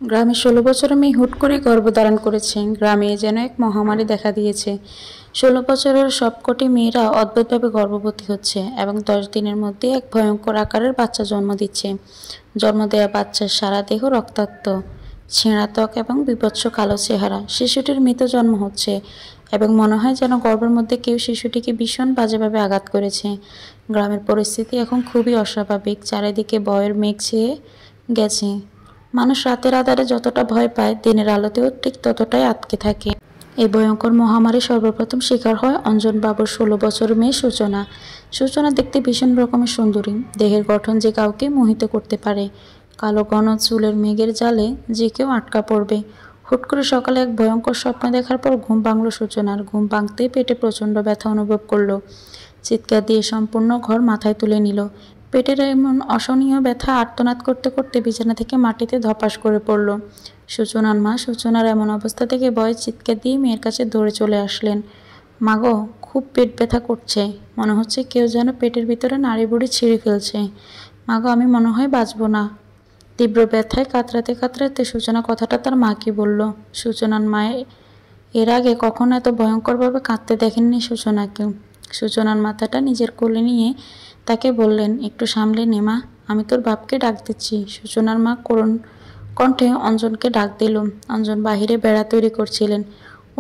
গ্রামে ১৬ বছরের মেয়ে হুট করে গর্ভধারণ করেছে। গ্রামে যেন এক মহামারী দেখা দিয়েছে। ১৬ বছরের সবকটি মেয়েরা অদ্ভুতভাবে গর্ভবতী হচ্ছে এবং ১০ দিনের মধ্যে এক ভয়ঙ্কর আকারের বাচ্চা জন্ম দিচ্ছে। জন্ম দেওয়া বাচ্চার সারা দেহ রক্তাক্ত, ছেঁড়া ত্বক এবং বীভৎস কালো চেহারা। শিশুটির মৃত জন্ম হচ্ছে এবং মনে হয় যেন গর্ভের মধ্যে কেউ শিশুটিকে ভীষণ বাজেভাবে আঘাত করেছে। গ্রামের পরিস্থিতি এখন খুবই অস্বাভাবিক। চারিদিকে ভয়ের মেঘ ছেয়ে গেছে। মানুষ রাতের আঁধারে যতটা ভয় পায়, দিনের আলোতেও ঠিক ততটাই আটকে থাকে। এই ভয়ঙ্কর মহামারী সর্বপ্রথম শিকার হয় অঞ্জনবাবুর ১৬ বছরের মেয়ে সূচনা। সূচনা দেখতে ভীষণ রকমের সুন্দরী, দেহের গঠন যে কাউকে মোহিত করতে পারে। কালো ঘন চুলের মেঘের জালে যে কেউ আটকা পড়বে। হুট করে সকালে এক ভয়ঙ্কর স্বপ্ন দেখার পর ঘুম ভাঙল সূচনার। ঘুম ভাঙতেই পেটে প্রচণ্ড ব্যথা অনুভব করল। চিৎকার দিয়ে সম্পূর্ণ ঘর মাথায় তুলে নিল। পেটের এমন অসহনীয় ব্যথা আর্তনাদ করতে করতে বিছানা থেকে মাটিতে ধপাস করে পড়ল। সূচনার মা সূচনার এমন অবস্থা দেখে ভয়ে চিৎকার দিয়ে মেয়ের কাছে দৌড়ে চলে আসলেন। মাগো, খুব পেট ব্যথা করছে, মনে হচ্ছে কেউ যেন পেটের ভিতরে নাড়ি বুড়ি ছিঁড়ে ফেলছে। মাগো, আমি মনে হয় বাঁচব না। তীব্র ব্যথায় কাতরাতে কাতরাতে সূচনা কথাটা তার মাকে বলল। সূচনার মায়ের এর আগে কখনো এত ভয়ঙ্করভাবে কাঁদতে দেখেননি সূচনাকে। সূচনার মাথাটা নিজের কোলে নিয়ে তাকে বললেন, একটু সামলে নে মা, আমি তোর বাপকে ডাক দিচ্ছি। সূচনার মা করুণ কণ্ঠে অঞ্জনকে ডাক দিল। অঞ্জন বাহিরে বেড়া তৈরি করছিলেন,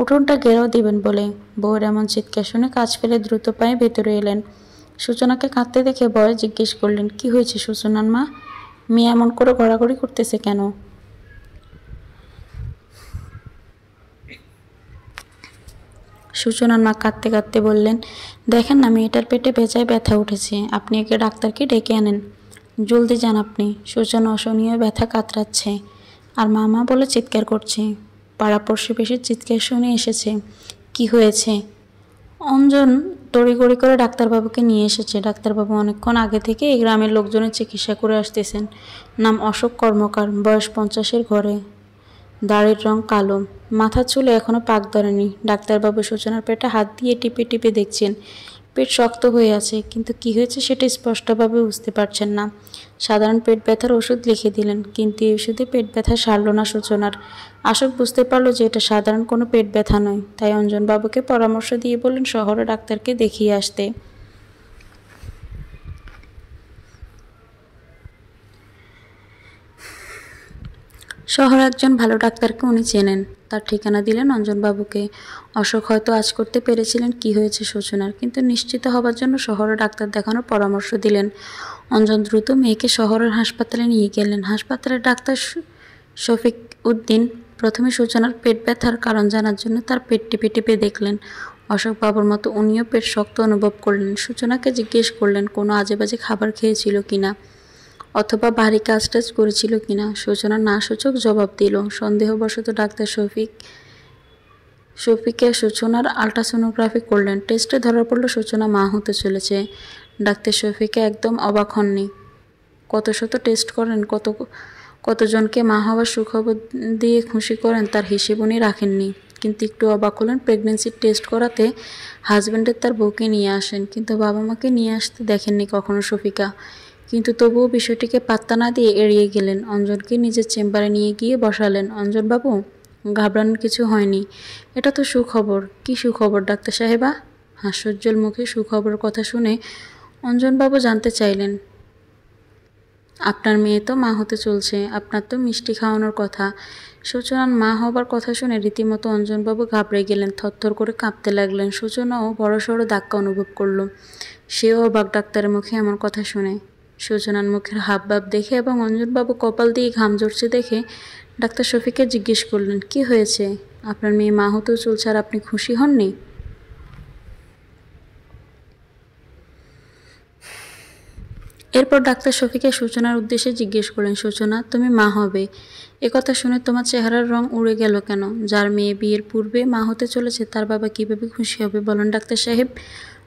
উঠোনটা ঘেরাও দিবেন বলে। বউয়ের এমন চিৎকার শুনে কাজ ফেলে দ্রুত পায়ে ভেতরে এলেন। সূচনাকে কাঁদতে দেখে ভয়ে জিজ্ঞেস করলেন, কি হয়েছে সূচনার মা? মেয়ে এমন করে গড়াগড়ি করতেছে কেন? সূচনার মা কাঁদতে কাঁদতে বললেন, দেখেন না মেয়েটার পেটে বেজায় ব্যথা উঠেছে, আপনি একে ডাক্তারকে ডেকে আনেন, জলদি যান আপনি। সূচনা অসহনীয় ব্যথা কাতরাচ্ছে আর মা বলে চিৎকার করছে। পাড়া প্রতিবেশীর চিৎকার শুনে এসেছে। কি হয়েছে? অঞ্জন তড়িঘড়ি করে ডাক্তারবাবুকে নিয়ে এসেছে। ডাক্তারবাবু অনেকক্ষণ আগে থেকে এই গ্রামের লোকজনের চিকিৎসা করে আসতেছেন। নাম অশোক কর্মকার, বয়স 50-এর ঘরে, দাড়ির রং কালো, মাথার চুলে এখনো পাক ধরেনি। ডাক্তারবাবু সূচনার পেটে হাত দিয়ে টিপে টিপে দেখছেন। পেট শক্ত হয়ে আছে, কিন্তু কি হয়েছে সেটা স্পষ্টভাবে বুঝতে পারছেন না। সাধারণ পেট ব্যথার ওষুধ লিখে দিলেন, কিন্তু এই ওষুধে পেট ব্যথা সারল না সূচনার। আশোক বুঝতে পারলো যে এটা সাধারণ কোনো পেট ব্যথা নয়, তাই অঞ্জনবাবুকে পরামর্শ দিয়ে বললেন শহরে ডাক্তারকে দেখিয়ে আসতে। শহরে একজন ভালো ডাক্তারকে উনি চেনেন, তার ঠিকানা দিলেন অঞ্জনবাবুকে। অশোক হয়তো আজ করতে পেরেছিলেন কি হয়েছে সূচনার, কিন্তু নিশ্চিত হবার জন্য শহরে ডাক্তার দেখানোর পরামর্শ দিলেন। অঞ্জন দ্রুত মেয়েকে শহরের হাসপাতালে নিয়ে গেলেন। হাসপাতালের ডাক্তার শফিক উদ্দিন প্রথমে সূচনার পেট ব্যথার কারণ জানার জন্য তার পেট টিপে টিপে দেখলেন। অশোক বাবুর মতো উনিও পেট শক্ত অনুভব করলেন। সূচনাকে জিজ্ঞেস করলেন কোনো আজেবাজে খাবার খেয়েছিল কিনা, অথবা ভারী কাজ টাজ করেছিল কিনা। সূচনা না সূচক জবাব দিল। সন্দেহবশত ডাক্তার শফিকে সূচনার আল্ট্রাসোনোগ্রাফি করলেন। টেস্টে ধরা পড়ল সূচনা মা হতে চলেছে। ডাক্তার শফিকে একদম অবাক হননি। কত শত টেস্ট করেন, কতজনকে মা হওয়ার সুখবর দিয়ে খুশি করেন, তার হিসেব উনি রাখেননি। কিন্তু একটু অবাক হলেন প্রেগনেন্সির টেস্ট করাতে হাজব্যান্ডের তার বউকে নিয়ে আসেন, কিন্তু বাবা মাকে নিয়ে আসতে দেখেননি কখনো শফিকা। কিন্তু তবুও বিষয়টিকে পাত্তা না দিয়ে এড়িয়ে গেলেন। অঞ্জনকে নিজের চেম্বারে নিয়ে গিয়ে বসালেন। অঞ্জনবাবু, ঘাবড়ানোর কিছু হয়নি, এটা তো সুখবর। কি সুখবর ডাক্তার সাহেবা? হাস্যোজ্জ্বল মুখে সুখবরের কথা শুনে অঞ্জনবাবু জানতে চাইলেন, আপনার মেয়ে তো মা হতে চলছে, আপনার তো মিষ্টি খাওয়ানোর কথা। সূচনার মা হবার কথা শুনে রীতিমতো অঞ্জনবাবু ঘাবড়ে গেলেন, থরথর করে কাঁপতে লাগলেন। সূচনাও বড়সড় ধাক্কা অনুভব করল। সেও অবাক ডাক্তারের মুখে এমন কথা শুনে। সূচনার মুখের হাবভাব দেখে এবং অঞ্জনবাবু কপাল দিয়ে ঘাম ঝরছে দেখে ডাক্তার শফিককে জিজ্ঞেস করলেন, কি হয়েছে? আপনার মেয়ে মা হতেও চলছে আর আপনি খুশি হননি? এরপর ডাক্তার শফিকে সূচনার উদ্দেশ্যে জিজ্ঞেস করলেন, সূচনা, তুমি মা হবে, একথা শুনে তোমার চেহারার রং উড়ে গেল কেন? যার মেয়ে বিয়ের পূর্বে মা হতে চলেছে তার বাবা কিভাবে খুশি হবে বলেন ডাক্তার সাহেব?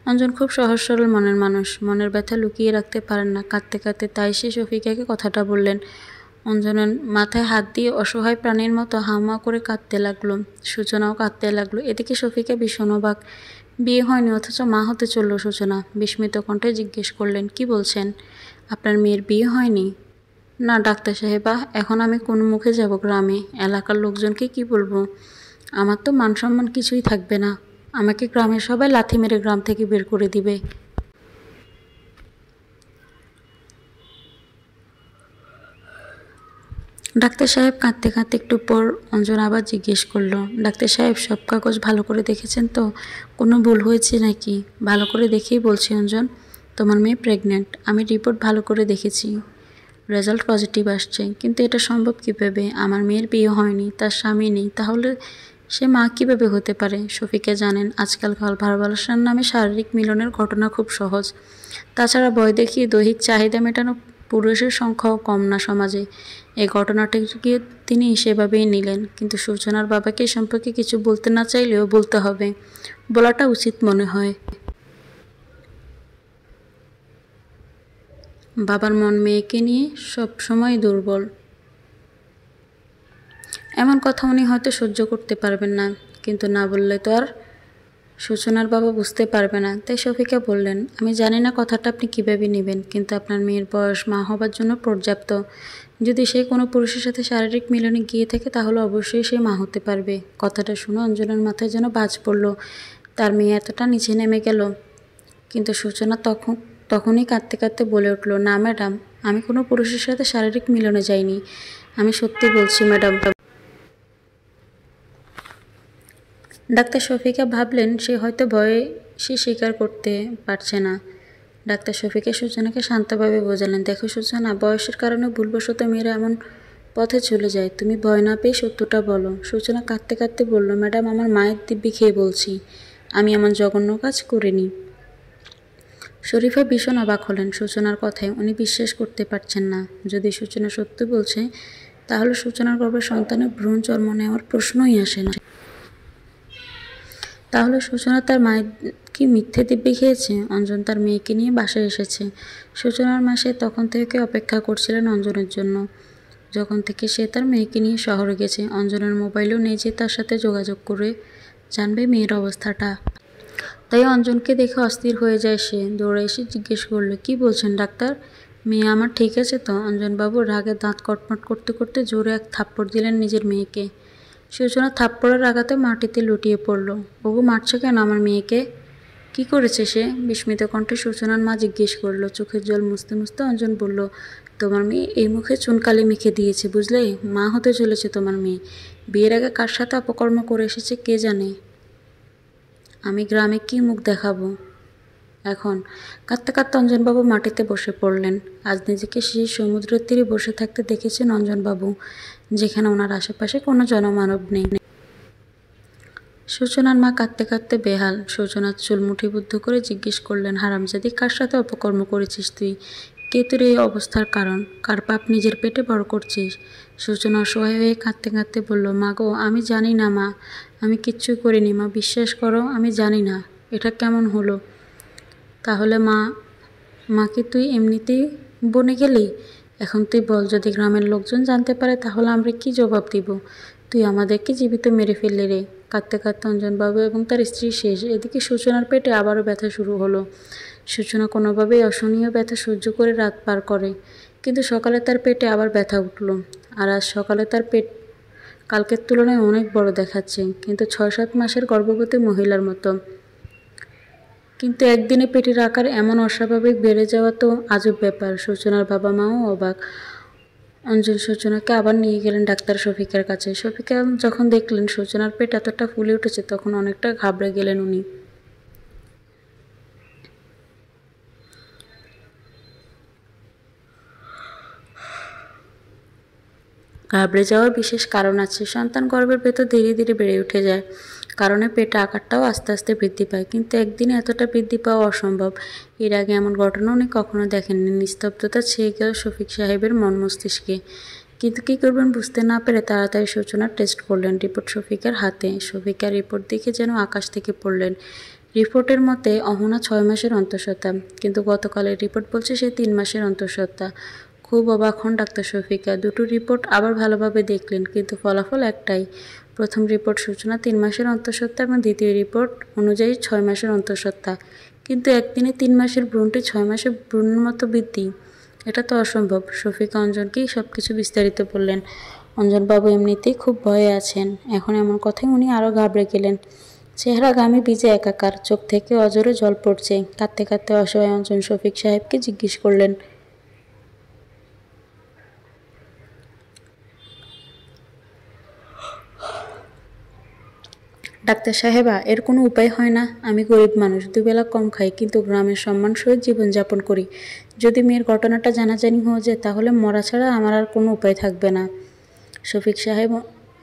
অঞ্জন খুব সহজ সরল মনের মানুষ, মনের ব্যথা লুকিয়ে রাখতে পারেন না। কাঁদতে কাঁদতে তাই সে শফিকাকে কথাটা বললেন। অঞ্জনের মাথায় হাত দিয়ে অসহায় প্রাণীর মতো হামা করে কাঁদতে লাগলো। সূচনাও কাঁদতে লাগলো। এদিকে শফিকা ভীষণ অবাক। বিয়ে হয়নি অথচ মা হতে চলল। সূচনা বিস্মিত কণ্ঠে জিজ্ঞেস করলেন, কি বলছেন? আপনার মেয়ের বিয়ে হয়নি? না ডাক্তার সাহেবা, এখন আমি কোন মুখে যাব গ্রামে? এলাকার লোকজনকে কি বলবো? আমার তো মান সম্মান কিছুই থাকবে না। আমাকে গ্রামের সবাই লাথি মেরে গ্রাম থেকে বের করে দিবে। ডাক্তার সাহেব কাঁদতে কাঁদতে একটু পর অঞ্জন আবার জিজ্ঞেস করলো, ডাক্তার সাহেব সব কাগজ ভালো করে দেখেছেন তো? কোনো ভুল হয়েছে নাকি? ভালো করে দেখেই বলছি অঞ্জন, তোমার মেয়ে প্রেগন্যান্ট। আমি রিপোর্ট ভালো করে দেখেছি, রেজাল্ট পজিটিভ আসছে। কিন্তু এটা সম্ভব কীভাবে? আমার মেয়ের বিয়ে হয়নি, তার স্বামী নেই, তাহলে সে মা কীভাবে হতে পারে? শফিকা জানেন আজকাল ভালোবাসার নামে শারীরিক মিলনের ঘটনা খুব সহজ। তাছাড়া ভয় দেখিয়ে দৈহিক চাহিদা মেটানো পুরুষের সংখ্যাও কম না সমাজে। এই ঘটনাটিকে তিনি সেভাবেই নিলেন। কিন্তু সূচনার বাবাকে এ সম্পর্কে কিছু বলতে না চাইলেও বলতে হবে, বলাটা উচিত মনে হয়। বাবার মন মেয়েকে নিয়ে সব সময় দুর্বল। এমন কথা উনি হয়তো সহ্য করতে পারবেন না, কিন্তু না বললে তো আর সূচনার বাবা বুঝতে পারবে না। তাই শফিকা বললেন, আমি জানি না কথাটা আপনি কীভাবে নেবেন, কিন্তু আপনার মেয়ের বয়স মা হবার জন্য পর্যাপ্ত। যদি সে কোনো পুরুষের সাথে শারীরিক মিলনে গিয়ে থাকে তাহলে অবশ্যই সে মা হতে পারবে। কথাটা শুনে অঞ্জনের মাথায় যেন বাজ পড়ল। তার মেয়ে এতটা নিচে নেমে গেল। কিন্তু সূচনা তখনই কাঁদতে কাঁদতে বলে উঠল, না ম্যাডাম, আমি কোনো পুরুষের সাথে শারীরিক মিলনে যাইনি। আমি সত্যি বলছি ম্যাডাম। ডাক্তার শফিকা ভাবলেন সে হয়তো ভয়ে সে স্বীকার করতে পারছে না। ডাক্তার শফিকা সূচনাকে শান্তভাবে বোঝালেন, দেখো সূচনা, বয়সের কারণে ভুলবশত মেয়েরা এমন পথে চলে যায়। তুমি ভয় না পেয়ে সত্যটা বলো। সূচনা কাঁদতে কাঁদতে বলল, ম্যাডাম, আমার মায়ের দিব্যি খেয়ে বলছি, আমি এমন জঘন্য কাজ করিনি। শরীফা ভীষণ অবাক হলেন সূচনার কথায়। উনি বিশ্বাস করতে পারছেন না। যদি সূচনা সত্যি বলছে তাহলে সূচনার গর্ভে সন্তানের ভ্রূণ জন্ম নেওয়ার প্রশ্নই আসে না। তাহলে সূচনা তার মায়ের কি মিথ্যে দিব্যি খেয়েছে? অঞ্জন তার মেয়েকে নিয়ে বাসায় এসেছে। সূচনার মা সে তখন থেকে অপেক্ষা করছিলেন অঞ্জনের জন্য, যখন থেকে সে তার মেয়েকে নিয়ে শহরে গেছে। অঞ্জনের মোবাইলও নেই যে তার সাথে যোগাযোগ করে জানবে মেয়ের অবস্থাটা। তাই অঞ্জনকে দেখে অস্থির হয়ে যায় সে। দৌড়ে এসে জিজ্ঞেস করলো, কি বলছেন ডাক্তার? মেয়ে আমার ঠিক আছে তো? অঞ্জনবাবু রাগে দাঁত কটমট করতে করতে জোরে এক থাপ্পড় দিলেন নিজের মেয়েকে। সূচনা থাপ্পড়ের আঘাতে মাটিতে লুটিয়ে পড়ল। ওগো, মারছো কেন আমার মেয়েকে? কি করেছে সে? বিস্মিত কণ্ঠে সূচনার মা জিজ্ঞেস করলো। চোখের জল মুছতে মুছতে অঞ্জন বলল, তোমার মেয়ে এই মুখে চুনকালি মেখে দিয়েছে, বুঝলে? মা হতে চলেছে তোমার মেয়ে। বিয়ের আগে কার সাথে অপকর্ম করে এসেছে কে জানে। আমি গ্রামে কি মুখ দেখাবো এখন? কাঁদতে কাঁদতে অঞ্জনবাবু মাটিতে বসে পড়লেন। আজ নিজেকে সেই সমুদ্রের তীরে বসে থাকতে দেখেছেন অঞ্জনবাবু, যেখানে ওনার আশেপাশে কোনো জনমানব নেই। সূচনার মা কাঁদতে কাঁদতে বেহাল। সূচনার চুল মুঠিবদ্ধ করে জিজ্ঞেস করলেন, হারামজাদি, কার সাথে অপকর্ম করেছিস তুই? কে তোর এই অবস্থার কারণ? কার পাপ নিজের পেটে বড় করছিস? সূচনা অসহায় হয়ে কাঁদতে কাঁদতে বলল, মা গো, আমি জানি না মা, আমি কিচ্ছু করিনি মা, বিশ্বাস করো, আমি জানি না। এটা কেমন হলো? তাহলে মাকে তুই এমনিতেই বনে গেলি? এখন তুই বল, যদি গ্রামের লোকজন জানতে পারে তাহলে আমরা কি জবাব দিব? তুই আমাদেরকে জীবিত মেরে ফেললি রে। কাঁদতে কাঁদতে অঞ্জনবাবু এবং তার স্ত্রী শেষ। এদিকে সূচনার পেটে আবারও ব্যথা শুরু হলো। সূচনা কোনোভাবেই অসহনীয় ব্যথা সহ্য করে রাত পার করে, কিন্তু সকালে তার পেটে আবার ব্যথা উঠল। আর আজ সকালে তার পেট কালকের তুলনায় অনেক বড় দেখাচ্ছে, কিন্তু 6-7 মাসের গর্ভবতী মহিলার মতো। কিন্তু একদিনে পেটের আকার এমন অস্বাভাবিক বেড়ে যাওয়া তো আজব ব্যাপার। সূচনার বাবা মাও অবাক। অঞ্জন সূচনাকে আবার নিয়ে গেলেন ডাক্তার শফিকার কাছে। শফিকা যখন দেখলেন সূচনার পেট এতটা ফুলে উঠেছে তখন অনেকটা ঘাবড়ে গেলেন উনি। ঘাবড়ে যাওয়ার বিশেষ কারণ আছে। সন্তান গর্ভের ভেতর ধীরে ধীরে বেড়ে উঠে যায়, কারণে পেট আকারটাও আস্তে আস্তে বৃদ্ধি পায়। কিন্তু একদিনে এতটা বৃদ্ধি পাওয়া অসম্ভব। এর আগে এমন ঘটনা উনি কখনো দেখেননি। নিস্তব্ধতা ছেয়ে গেল শফিক সাহেবের মন মস্তিষ্কে। কিন্তু কী করবেন বুঝতে না পেরে তাড়াতাড়ি সূচনার টেস্ট করলেন। রিপোর্ট শফিকার হাতে। শফিকার রিপোর্ট দেখে যেন আকাশ থেকে পড়লেন। রিপোর্টের মতে অহনা 6 মাসের অন্তঃসত্ত্বা, কিন্তু গতকালের রিপোর্ট বলছে সে 3 মাসের অন্তঃসত্ত্বা। খুব অবাক হন ডাক্তার শফিকা। দুটো রিপোর্ট আবার ভালোভাবে দেখলেন, কিন্তু ফলাফল একটাই। প্রথম রিপোর্ট সূচনা 3 মাসের অন্তঃসত্ত্বা এবং দ্বিতীয় রিপোর্ট অনুযায়ী 6 মাসের অন্তঃসত্ত্বা। কিন্তু একদিনে 3 মাসের ভ্রূণটি 6 মাসের ভ্রূণের মতো বৃদ্ধি। এটা তো অসম্ভব। শফিকা অঞ্জনকেই সব কিছু বিস্তারিত বললেন। অঞ্জনবাবু এমনিতেই খুব ভয়ে আছেন, এখন এমন কথায় উনি আরও ঘাবড়ে গেলেন। চেহারা ঘামে ভিজে একাকার, চোখ থেকে অজরে জল পড়ছে। কাঁদতে কাঁদতে অসহায় অঞ্জন শফিক সাহেবকে জিজ্ঞেস করলেন, ডাক্তার সাহেবা, এর কোনো উপায় হয় না? আমি গরিব মানুষ, দুবেলা কম খাই, কিন্তু গ্রামের সম্মান সহিত জীবনযাপন করি। যদি মেয়ের ঘটনাটা জানাজানি হয়ে যায় তাহলে মরা ছাড়া আমার আর কোনো উপায় থাকবে না।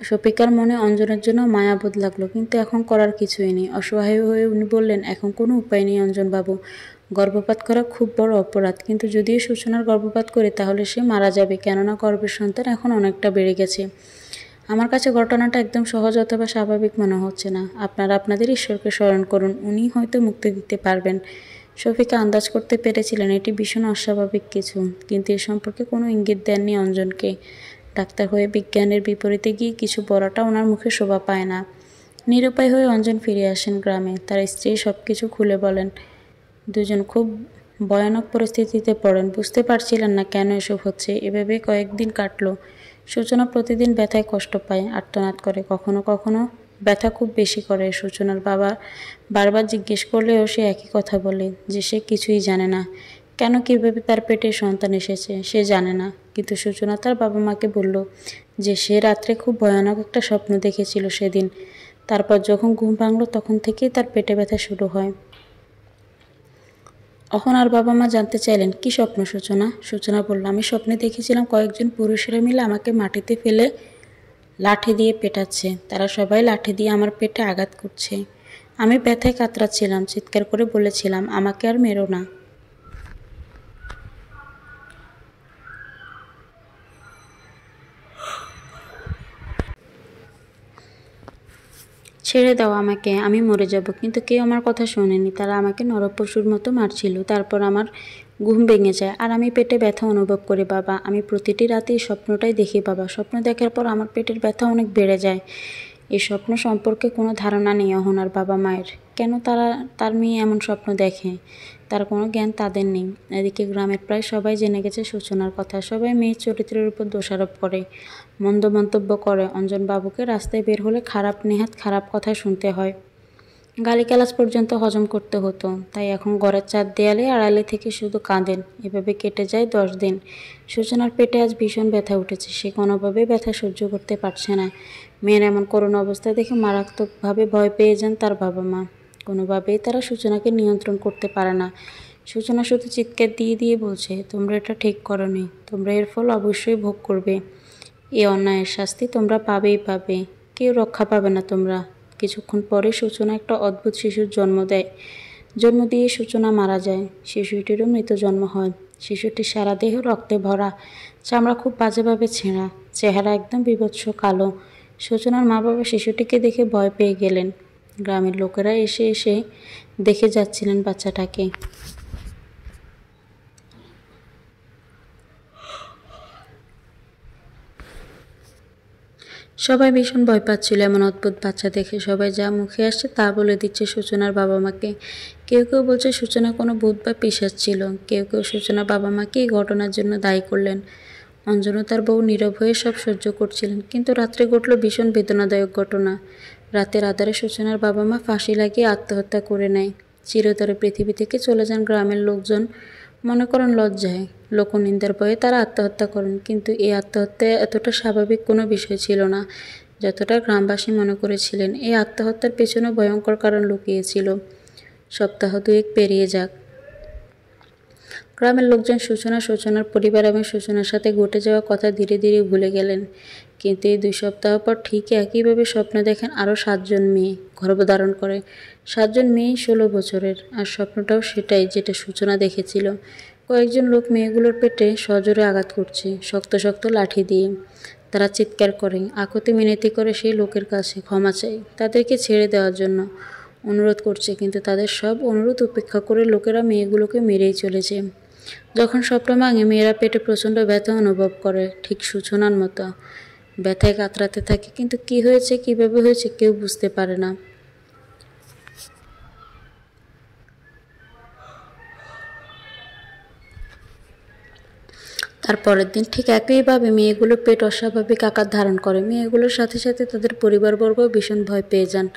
শফিকার মনে অঞ্জনের জন্য মায়াবোধ লাগলো, কিন্তু এখন করার কিছুই নেই। অসহায় হয়ে উনি বললেন, এখন কোনো উপায় নেই অঞ্জনবাবু। গর্ভপাত করা খুব বড় অপরাধ, কিন্তু যদিও সূচনার গর্ভপাত করে তাহলে সে মারা যাবে, কেননা গর্ভের সন্তান এখন অনেকটা বেড়ে গেছে। আমার কাছে ঘটনাটা একদম সহজ অথবা স্বাভাবিক মনে হচ্ছে না। আপনারা আপনাদের ঈশ্বরকে স্মরণ করুন, উনি হয়তো মুক্তি দিতে পারবেন। শফিকা আন্দাজ করতে পেরেছিলেন এটি ভীষণ অস্বাভাবিক কিছু, কিন্তু এ সম্পর্কে কোনো ইঙ্গিত দেননি অঞ্জনকে। ডাক্তার হয়ে বিজ্ঞানের বিপরীতে গিয়ে কিছু বলাটা ওনার মুখে শোভা পায় না। নিরুপায় হয়ে অঞ্জন ফিরে আসেন গ্রামে। তার স্ত্রী সব কিছু খুলে বলেন। দুজন খুব ভয়ানক পরিস্থিতিতে পড়েন, বুঝতে পারছিলেন না কেন এসব হচ্ছে। এভাবে কয়েকদিন কাটলো। সূচনা প্রতিদিন ব্যথায় কষ্ট পায়, আর্তনাদ করে, কখনো কখনো ব্যথা খুব বেশি করে। সূচনার বাবা বারবার জিজ্ঞেস করলেও সে একই কথা বলে যে সে কিছুই জানে না। কেন কীভাবে তার পেটে সন্তান এসেছে সে জানে না। কিন্তু সূচনা তার বাবা মাকে বলল যে সে রাত্রে খুব ভয়ানক একটা স্বপ্ন দেখেছিল সেদিন। তারপর যখন ঘুম ভাঙল তখন থেকেই তার পেটে ব্যথা শুরু হয়। অহনার বাবা মা জানতে চাইলেন, কি স্বপ্ন সূচনা? সূচনা বলল, আমি স্বপ্নে দেখেছিলাম কয়েকজন পুরুষেরা মিলে আমাকে মাটিতে ফেলে লাঠি দিয়ে পেটাচ্ছে। তারা সবাই লাঠি দিয়ে আমার পেটে আঘাত করছে। আমি ব্যথায় কাতরাচ্ছিলাম, চিৎকার করে বলেছিলাম, আমাকে আর মেরো না। ছেড়ে দাও আমাকে, আমি মরে যাব। কিন্তু কেউ আমার কথা শোনেনি। তারা আমাকে নরপশুর মতো মারছিল। তারপর আমার ঘুম ভেঙে যায় আর আমি পেটে ব্যথা অনুভব করি বাবা। আমি প্রতিটি রাতে এই স্বপ্নটাই দেখি বাবা। স্বপ্ন দেখার পর আমার পেটের ব্যথা অনেক বেড়ে যায়। এই স্বপ্ন সম্পর্কে কোনো ধারণা নেই অহনার বাবা মায়ের। কেন তার মেয়ে এমন স্বপ্ন দেখে, তার কোনো জ্ঞান তাদের নেই। এদিকে গ্রামের প্রায় সবাই জেনে গেছে সূচনার কথা। সবাই মেয়ের চরিত্রের উপর দোষারোপ করে, মন্দ মন্তব্য করে। অঞ্জনবাবুকে রাস্তায় বের হলে নেহাত খারাপ কথা শুনতে হয়, গালিগালাজ পর্যন্ত হজম করতে হতো। তাই এখন ঘরের চার দেয়ালে আড়ালে থেকে শুধু কাঁদেন। এভাবে কেটে যায় 10 দিন। সূচনার পেটে আজ ভীষণ ব্যথা উঠেছে, সে কোনোভাবেই ব্যথা সহ্য করতে পারছে না। মেয়ের এমন করুণ অবস্থা দেখে মারাত্মকভাবে ভয় পেয়ে যান তার বাবা মা। কোনোভাবেই তারা সূচনাকে নিয়ন্ত্রণ করতে পারে না। সূচনা শুধু চিৎকার দিয়ে দিয়ে বলছে, তোমরা এটা ঠিক করোনি, তোমরা এর ফল অবশ্যই ভোগ করবে। এই অন্যায়ের শাস্তি তোমরা পাবেই পাবে, কেউ রক্ষা পাবে না তোমরা। কিছুক্ষণ পরে সূচনা একটা অদ্ভুত শিশুর জন্ম দেয়। জন্ম দিয়ে সূচনা মারা যায়। শিশুটিরও মৃত জন্ম হয়। শিশুটির সারা দেহ রক্তে ভরা, চামড়া খুব বাজেভাবে ছেঁড়া, চেহারা একদম বীভৎস কালো। সূচনার মা বাবা শিশুটিকে দেখে ভয় পেয়ে গেলেন। গ্রামের লোকেরা এসে এসে দেখে যাচ্ছিলেন বাচ্চাটাকে। সবাই ভীষণ ভয় পাচ্ছিল এমন অদ্ভুত বাচ্চা দেখে। সবাই যা মুখে আসছে তা বলে দিচ্ছে সূচনার বাবা মাকে। কেউ কেউ বলছে সূচনা কোনো ভূত বা পিশাচ ছিল। কেউ কেউ সূচনার বাবা মাকে এই ঘটনার জন্য দায়ী করলেন। অঞ্জনও তার বউ নীরব হয়ে সব সহ্য করছিলেন। কিন্তু রাত্রে ঘটল ভীষণ বেদনাদায়ক ঘটনা। রাতের আধারে সূচনার বাবা মা ফাঁসি লাগিয়ে আত্মহত্যা করে নেয়। চিরতরে পৃথিবী থেকে চলে যান গ্রামের লোকজন। মনে করেন লজ্জায়, লোকনিন্দার ভয়ে তারা আত্মহত্যা করেন। কিন্তু এই আত্মহত্যা এতটা স্বাভাবিক কোনো বিষয় ছিল না যতটা গ্রামবাসী মনে করেছিলেন। এই আত্মহত্যার পেছনে ভয়ঙ্কর কারণ লুকিয়েছিল। সপ্তাহ 2 পেরিয়ে যাক। গ্রামের লোকজন সূচনার পরিবার এবং সূচনার সাথে ঘটে যাওয়া কথা ধীরে ধীরে ভুলে গেলেন। কিন্তু এই 2 সপ্তাহ পর ঠিক একইভাবে স্বপ্ন দেখেন আরও 7 জন মেয়ে গর্ভধারণ করে। 7 জন মেয়েই 16 বছরের। আর স্বপ্নটাও সেটাই যেটা সূচনা দেখেছিল। কয়েকজন লোক মেয়েগুলোর পেটে সজোরে আঘাত করছে, শক্ত শক্ত লাঠি দিয়ে। তারা চিৎকার করে, আকুতি মিনতি করে সেই লোকের কাছে ক্ষমা চায়, তাদেরকে ছেড়ে দেওয়ার জন্য অনুরোধ করছে। কিন্তু তাদের সব অনুরোধ উপেক্ষা করে লোকেরা মেয়েগুলোকে মেরেই চলেছে। যখন স্বপ্ন ভাঙে মেয়েরা পেটে প্রচণ্ড ব্যথা অনুভব করে, ঠিক সূচনার মতো। ব্যথায় কাতরাতে থাকে, কিন্তু কি হয়েছে, কিভাবে হয়েছে কেউ বুঝতে পারে না। তার পরের দিন ঠিক একইভাবে মেয়েগুলো পেট অস্বাভাবিক আকার ধারণ করে। মেয়েগুলোর সাথে সাথে তাদের পরিবারবর্গও ভীষণ ভয় পেয়ে যান।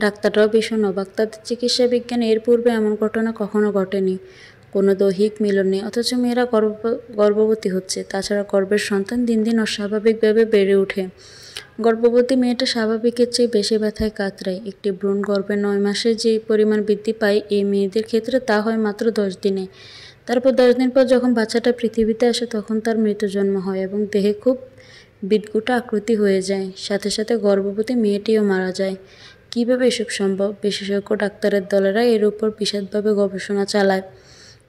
ডাক্তাররাও ভীষণ অবাক। তাদের চিকিৎসা বিজ্ঞানে এর পূর্বে এমন ঘটনা কখনো ঘটেনি। কোনো দৈহিক মিলন নেই, অথচ মেয়েরা গর্ভবতী হচ্ছে। তাছাড়া গর্ভের সন্তান দিন দিন অস্বাভাবিকভাবে বেড়ে ওঠে। গর্ভবতী মেয়েটা স্বাভাবিকের চেয়ে বেশি ব্যথায় কাতরায়। একটি ভ্রূণ গর্ভে 9 মাসে যে পরিমাণ বৃদ্ধি পায়, এই মেয়েদের ক্ষেত্রে তা হয় মাত্র 10 দিনে। তারপর 10 দিন পর যখন বাচ্চাটা পৃথিবীতে আসে, তখন তার মৃত জন্ম হয় এবং দেহে খুব বিদঘুটে আকৃতি হয়ে যায়। সাথে সাথে গর্ভবতী মেয়েটিও মারা যায়। কীভাবে এসব সম্ভব? বিশেষজ্ঞ ডাক্তারের দলেরা এর উপর বিশদভাবে গবেষণা চালায়,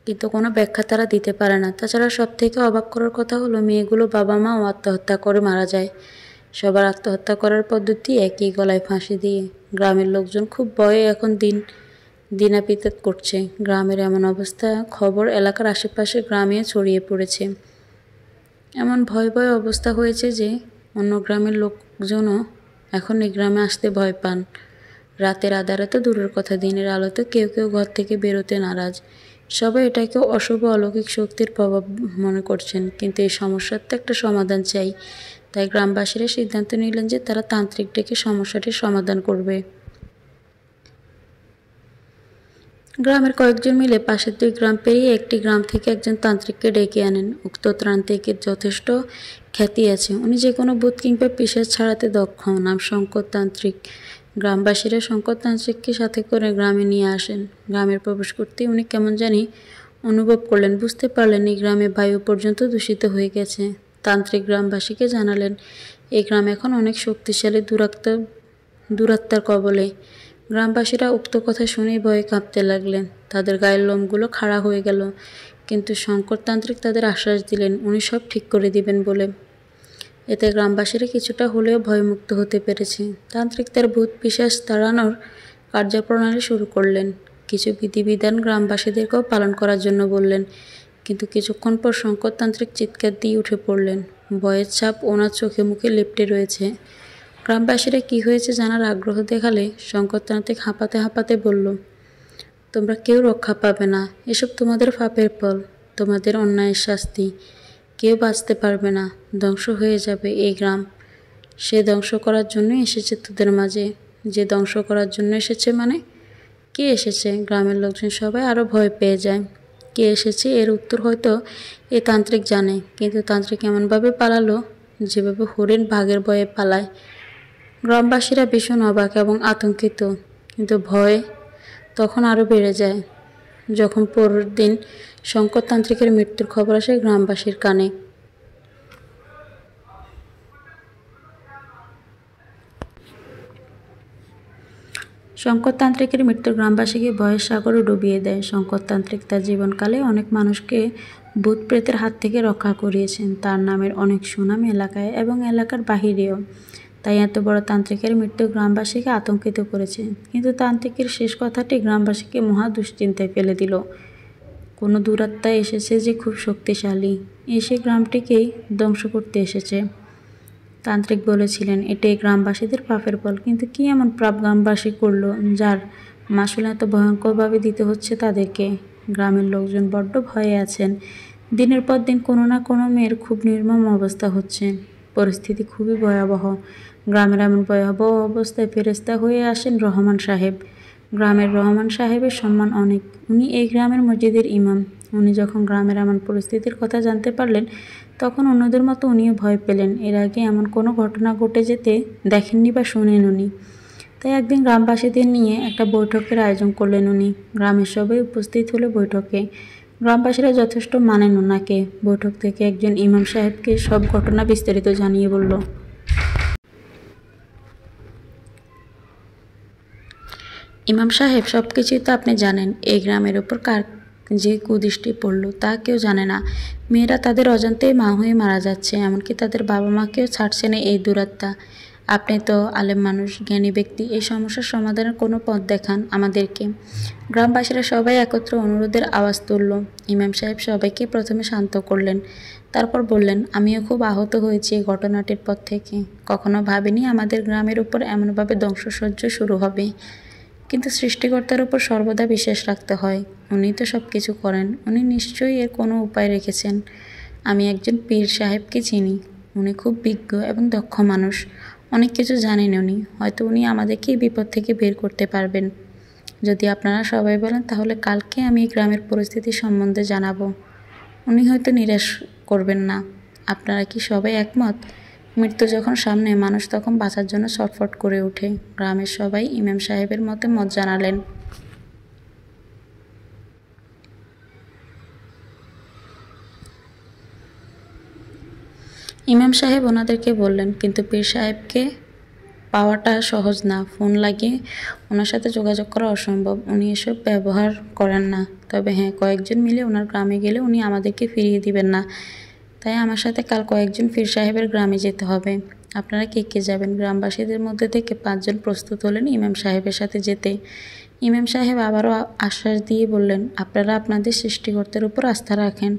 কিন্তু কোনো ব্যাখ্যা তারা দিতে পারে না। তাছাড়া সবথেকে অবাক করার কথা হলো, মেয়েগুলো বাবা মাও আত্মহত্যা করে মারা যায়। সবার আত্মহত্যা করার পদ্ধতি একই, গলায় ফাঁসি দিয়ে। গ্রামের লোকজন খুব ভয়ে এখন দিনাপিত করছে। গ্রামের এমন অবস্থা খবর এলাকার আশেপাশে গ্রামে ছড়িয়ে পড়েছে। এমন ভয় ভয় অবস্থা হয়েছে যে অন্য গ্রামের লোকজনও এখন এই গ্রামে আসতে ভয় পান। রাতের আঁধারে তো দূরের কথা, দিনের আলোতে কেউ কেউ ঘর থেকে বেরোতে নারাজ। সবাই এটাকে অশুভ অলৌকিক শক্তির প্রভাব মনে করছেন, কিন্তু এই সমস্যার তো একটা সমাধান চাই। তাই গ্রামবাসীরা সিদ্ধান্ত নিলেন যে তারা তান্ত্রিক ডেকে সমস্যাটির সমাধান করবে। গ্রামের কয়েকজন মিলে পাশের 2 গ্রাম পেরিয়ে একটি গ্রাম থেকে একজন তান্ত্রিককে ডেকে আনেন। উক্ত তান্ত্রিকের যথেষ্ট খ্যাতি আছে। উনি যে কোনো ভূত কিংবা পিশাচ ছাড়াতে দক্ষ। নাম শঙ্কর তান্ত্রিক। গ্রামবাসীরা শঙ্কর তান্ত্রিককে সাথে করে গ্রামে নিয়ে আসেন। গ্রামে প্রবেশ করতেই উনি কেমন জানি অনুভব করলেন। বুঝতে পারলেন এই গ্রামে বায়ু পর্যন্ত দূষিত হয়ে গেছে। তান্ত্রিক গ্রামবাসীকে জানালেন, এই গ্রাম এখন অনেক শক্তিশালী দুরাত্মার কবলে। গ্রামবাসীরা উক্ত কথা শুনেই ভয়ে কাঁপতে লাগলেন। তাদের গায়ের লোমগুলো খাড়া হয়ে গেল। কিন্তু শঙ্করতান্ত্রিক তাদের আশ্বাস দিলেন উনি সব ঠিক করে দিবেন বলে। এতে গ্রামবাসীরা কিছুটা হলেও ভয়মুক্ত হতে পেরেছে। তান্ত্রিক তার ভূত পিশাচ তাড়ানোর কার্যপ্রণালী শুরু করলেন। কিছু বিধিবিধান গ্রামবাসীদেরকেও পালন করার জন্য বললেন। কিন্তু কিছুক্ষণ পর শঙ্করতান্ত্রিক চিৎকার দিয়ে উঠে পড়লেন। ভয়ের ছাপ ওনার চোখে মুখে লেপ্টে রয়েছে। গ্রামবাসীরা কি হয়েছে জানার আগ্রহ দেখালে শঙ্করতান্ত্রিক হাঁপাতে হাঁপাতে বলল, তোমরা কেউ রক্ষা পাবে না। এসব তোমাদের পাপের ফল, তোমাদের অন্যায়ের শাস্তি। কেউ বাঁচতে পারবে না, ধ্বংস হয়ে যাবে এই গ্রাম। সে ধ্বংস করার জন্যই এসেছে তোদের মাঝে। যে ধ্বংস করার জন্য এসেছে মানে? কে এসেছে? গ্রামের লোকজন সবাই আরও ভয় পেয়ে যায়। কে এসেছে এর উত্তর হয়তো এই তান্ত্রিক জানে, কিন্তু তান্ত্রিক এমনভাবে পালালো যেভাবে হরিণ বাঘের ভয়ে পালায়। গ্রামবাসীরা ভীষণ অবাক এবং আতঙ্কিত, কিন্তু ভয় তখন আরও বেড়ে যায় যখন পরের দিন শঙ্করতান্ত্রিকের মৃত্যুর খবর আসে গ্রামবাসীর কানে। শঙ্করতান্ত্রিকের মৃত্যু গ্রামবাসীকে ভয়ের সাগরে ডুবিয়ে দেয়। শঙ্করতান্ত্রিক তার জীবনকালে অনেক মানুষকে ভূত প্রেতের হাত থেকে রক্ষা করিয়েছেন। তার নামের অনেক সুনাম এলাকায় এবং এলাকার বাহিরেও। তাই এত বড় তান্ত্রিকের মৃত্যু গ্রামবাসীকে আতঙ্কিত করেছে। কিন্তু তান্ত্রিকের শেষ কথাটি গ্রামবাসীকে মহা দুশ্চিন্তায় ফেলে দিল। কোনো দুরাত্মা এসেছে যে খুব শক্তিশালী, এসে গ্রামটিকেই ধ্বংস করতে এসেছে। তান্ত্রিক বলেছিলেন এটাই গ্রামবাসীদের পাপের ফল। কিন্তু কি এমন পাপ গ্রামবাসী করলো যার মাসুল এত ভয়ঙ্করভাবে দিতে হচ্ছে তাদেরকে? গ্রামের লোকজন বড্ড ভয়ে আছেন। দিনের পর দিন কোনো না কোনো মেয়ের খুব নির্মম অবস্থা হচ্ছে। পরিস্থিতি খুবই ভয়াবহ। গ্রামের এমন ভয়াবহ অবস্থায় ফেরেশতা হয়ে আসেন রহমান সাহেব। গ্রামের রহমান সাহেবের সম্মান অনেক। উনি এই গ্রামের মসজিদের ইমাম। উনি যখন গ্রামের এমন পরিস্থিতির কথা জানতে পারলেন, তখন অন্যদের মতো উনিও ভয় পেলেন। এর আগে এমন কোনো ঘটনা ঘটে যেতে দেখেননি বা শোনেন উনি। তাই একদিন গ্রামবাসীদের নিয়ে একটা বৈঠকের আয়োজন করলেন উনি। গ্রামের সবাই উপস্থিত হলো বৈঠকে। গ্রামবাসীরা যথেষ্ট মানেন ওনাকে। বৈঠক থেকে একজন ইমাম সাহেবকে সব ঘটনা বিস্তারিত জানিয়ে বলল, ইমাম সাহেব, সব কিছুই তো আপনি জানেন। এই গ্রামের ওপর কার যে কুদৃষ্টি পড়ল তা কেউ জানে না। মেয়েরা তাদের অজান্তেই মা হয়ে মারা যাচ্ছে, এমনকি তাদের বাবা মাকেও ছাড়ছে না এই দুরাত্মা। আপনি তো আলেম মানুষ, জ্ঞানী ব্যক্তি, এই সমস্যার সমাধানের কোনো পথ দেখান আমাদেরকে। গ্রামবাসীরা সবাই একত্র অনুরোধের আওয়াজ তুলল। ইমাম সাহেব সবাইকে প্রথমে শান্ত করলেন, তারপর বললেন, আমিও খুব আহত হয়েছি এই ঘটনাটির পর থেকে। কখনো ভাবিনি আমাদের গ্রামের উপর এমনভাবে ধ্বংসযজ্ঞ শুরু হবে। কিন্তু সৃষ্টিকর্তার উপর সর্বদা বিশ্বাস রাখতে হয়। উনি তো সব কিছু করেন। উনি নিশ্চয়ই এর কোনো উপায় রেখেছেন। আমি একজন পীর সাহেবকে চিনি। উনি খুব বিজ্ঞ এবং দক্ষ মানুষ। অনেক কিছু জানেন উনি। হয়তো উনি আমাদেরকে এই বিপদ থেকে বের করতে পারবেন। যদি আপনারা সবাই বলেন তাহলে কালকে আমি এই গ্রামের পরিস্থিতি সম্বন্ধে জানাবো। উনি হয়তো নিরাশ করবেন না। আপনারা কি সবাই একমত? মৃত্যু যখন সামনে, মানুষ তখন বাঁচার জন্য ছটফট করে ওঠে। গ্রামের সবাই ইমাম সাহেবের মতে মত জানালেন। ইমাম সাহেব ওনাদেরকে বললেন, কিন্তু পীর সাহেবকে পাওয়াটা সহজ না। ফোন লাগিয়ে ওনার সাথে যোগাযোগ করা অসম্ভব। উনি এসব ব্যবহার করেন না। তবে হ্যাঁ, কয়েকজন মিলে ওনার গ্রামে গেলে উনি আমাদেরকে ফিরিয়ে দিবেন না। তাই আমার সাথে কাল কয়েকজন পীর সাহেবের গ্রামে যেতে হবে। আপনারা কে কে যাবেন? গ্রামবাসীদের মধ্যে থেকে 5 জন প্রস্তুত হলেন ইমাম সাহেবের সাথে যেতে। ইমাম সাহেব আবারও আশ্বাস দিয়ে বললেন, আপনারা আপনাদের সৃষ্টিকর্তার উপর আস্থা রাখেন।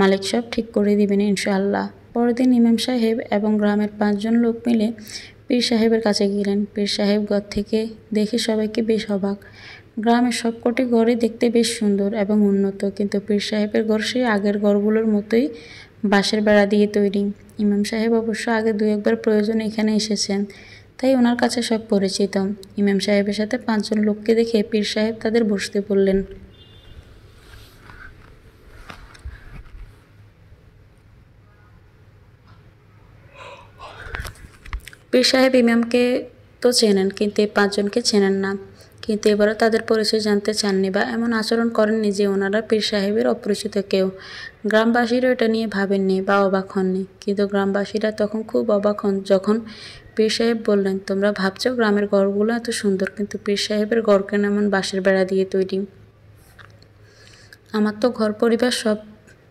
মালিক সব ঠিক করে দিবেন ইনশাআল্লাহ। পরের দিন ইমাম সাহেব এবং গ্রামের 5 জন লোক মিলে পীর সাহেবের কাছে গেলেন। পীর সাহেব ঘর থেকে দেখে সবাইকে বেশ অবাক। গ্রামের সবকটি ঘরই দেখতে বেশ সুন্দর এবং উন্নত, কিন্তু পীর সাহেবের ঘর সেই আগের ঘরগুলোর মতোই বাঁশের বেড়া দিয়ে তৈরি। ইমাম সাহেব অবশ্য আগে 2-1 বার প্রয়োজনে এখানে এসেছেন, তাই ওনার কাছে সব পরিচিত। ইমাম সাহেবের সাথে 5 জন লোককে দেখে পীর সাহেব তাদের বসতে বললেন। পীর সাহেব ইমামকে তো চেনেন, কিন্তু এই 5 জনকে চেনেন না। কিন্তু এবারও তাদের পরিচয় জানতে চাননি বা এমন আচরণ করেননি যে ওনারা পীর সাহেবের অপরিচিত কেউ। গ্রামবাসীরা এটা নিয়ে ভাবেননি বা অবাক হননি, কিন্তু গ্রামবাসীরা তখন খুব অবাক হন যখন পীর সাহেব বললেন, তোমরা ভাবছো গ্রামের ঘরগুলো এত সুন্দর, কিন্তু পীর সাহেবের ঘর কেন এমন বাঁশের বেড়া দিয়ে তৈরি? আমার তো ঘর পরিবার সব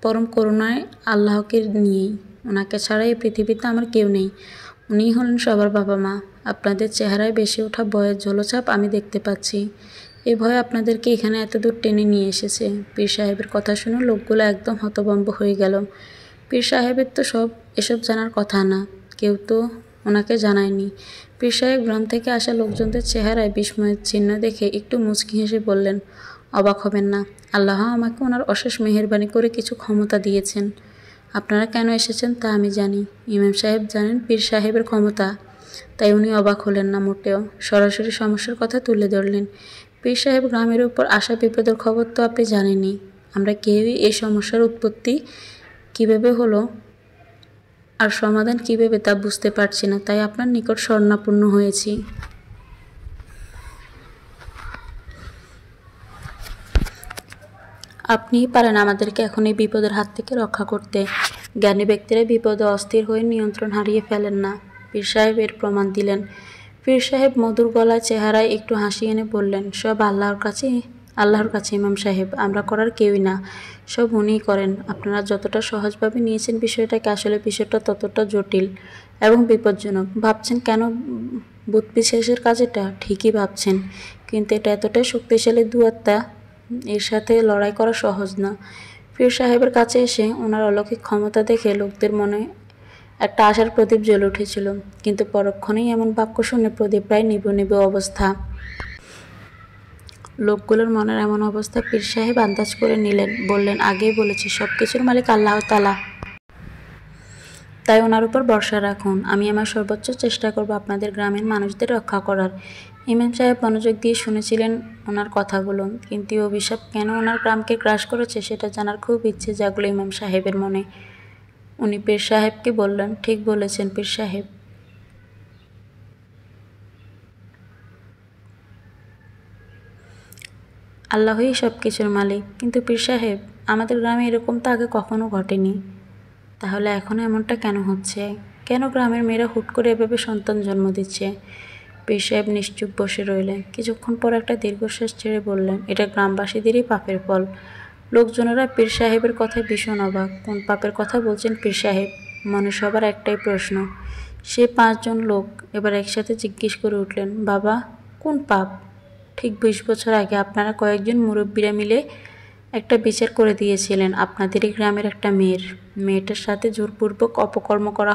পরম করুণায় আল্লাহকে নিয়েই। ওনাকে ছাড়া এই পৃথিবীতে আমার কেউ নেই। উনিই হলেন সবার বাবা মা। আপনাদের চেহারায় বেশি ওঠা ভয়ের ঝলছাপ আমি দেখতে পাচ্ছি। এই ভয় আপনাদেরকে এখানে এত দূর টেনে নিয়ে এসেছে। পীর সাহেবের কথা শুনে লোকগুলো একদম হতভম্ব হয়ে গেল। পীর সাহেবের তো এসব জানার কথা না। কেউ তো ওনাকে জানায়নি। পীর সাহেব গ্রাম থেকে আসা লোকজনদের চেহারায় বিস্ময়ের চিহ্ন দেখে একটু মুচকি হেসে বললেন, অবাক হবেন না। আল্লাহ আমাকে ওনার অশেষ মেহেরবানি করে কিছু ক্ষমতা দিয়েছেন। আপনারা কেন এসেছেন তা আমি জানি। ইমাম সাহেব জানেন পীর সাহেবের ক্ষমতা, তাই উনি অবাক হলেন না মোটেও। সরাসরি সমস্যার কথা তুলে ধরলেন। পীর সাহেব গ্রামের উপর আসা বিপদের খবর তো আপনি জানেনই। আমরা কেউই এই সমস্যার উৎপত্তি কিভাবে হলো আর সমাধান কিভাবে তা বুঝতে পারছি না, তাই আপনার নিকট শরণাপন্ন হয়েছি। আপনিই পারেন আমাদেরকে এখন এই বিপদের হাত থেকে রক্ষা করতে। জ্ঞানী ব্যক্তিরা বিপদে অস্থির হয়ে নিয়ন্ত্রণ হারিয়ে ফেলেন না। পীর সাহেব এর প্রমাণ দিলেন। পীর সাহেব মধুর গলায় চেহারায় একটু হাসি এনে বললেন, সব আল্লাহর কাছে ইমাম সাহেব, আমরা করার কেউই না। সব উনিই করেন। আপনারা যতটা সহজভাবে নিয়েছেন বিষয়টাকে, আসলে বিষয়টা ততটা জটিল এবং বিপজ্জনক। ভাবছেন কেন ভূত পিশাচের কাজ এটা? ঠিকই ভাবছেন, কিন্তু এটা এতটাই শক্তিশালী দুয়াত্মা, এর সাথে লড়াই করা সহজ না। পীর সাহেবের কাছে এসে ওনার অলৌকিক ক্ষমতা দেখে লোকদের মনে একটা আশার প্রদীপ জ্বলে উঠেছিল, কিন্তু পরক্ষণেই এমন বাক্য শুনে প্রদীপ প্রায় নিভু নিভু অবস্থা। লোকগুলোর মনের এমন অবস্থা পীর সাহেব আন্দাজ করে নিলেন। বললেন, আগেই বলেছি সব কিছুর মালিক আল্লাহ তাআলা, তাই ওনার উপর ভরসা রাখুন। আমি আমার সর্বোচ্চ চেষ্টা করব আপনাদের গ্রামের মানুষদের রক্ষা করার। ইমাম সাহেব মনোযোগ দিয়ে শুনেছিলেন ওনার কথাগুলো, কিন্তু অভিশাপ কেন ওনার গ্রামকে গ্রাস করেছে সেটা জানার খুব ইচ্ছে জাগলো ইমাম সাহেবের মনে। উনি পীর সাহেবকে বললেন, ঠিক বলেছেন পীর সাহেব। আল্লাহই সব কিছুর মালিক। কিন্তু পীর সাহেব, আমাদের গ্রামে এরকম তো আগে কখনো ঘটেনি। তাহলে এখন এমনটা কেন হচ্ছে? কেন গ্রামের মেয়েরা হুট করে এভাবে সন্তান জন্ম দিচ্ছে? পীর সাহেব নিশ্চুপ বসে রইলেন। কিছুক্ষণ পর একটা দীর্ঘশ্বাস ছেড়ে বললেন, এটা গ্রামবাসীদেরই পাপের ফল। লোকজনেরা পীর সাহেবের কথায় ভীষণ অবাক। কোন পাপের কথা বলছেন পীর সাহেব? মনে সবার একটাই প্রশ্ন। সে 5 জন লোক এবার একসাথে জিজ্ঞেস করে উঠলেন, বাবা, কোন পাপ? ঠিক 20 বছর আগে আপনারা কয়েকজন মুরব্বীরা মিলে একটা বিচার করে দিয়েছিলেন আপনাদেরই গ্রামের একটা মেয়েটার সাথে জোরপূর্বক অপকর্ম করা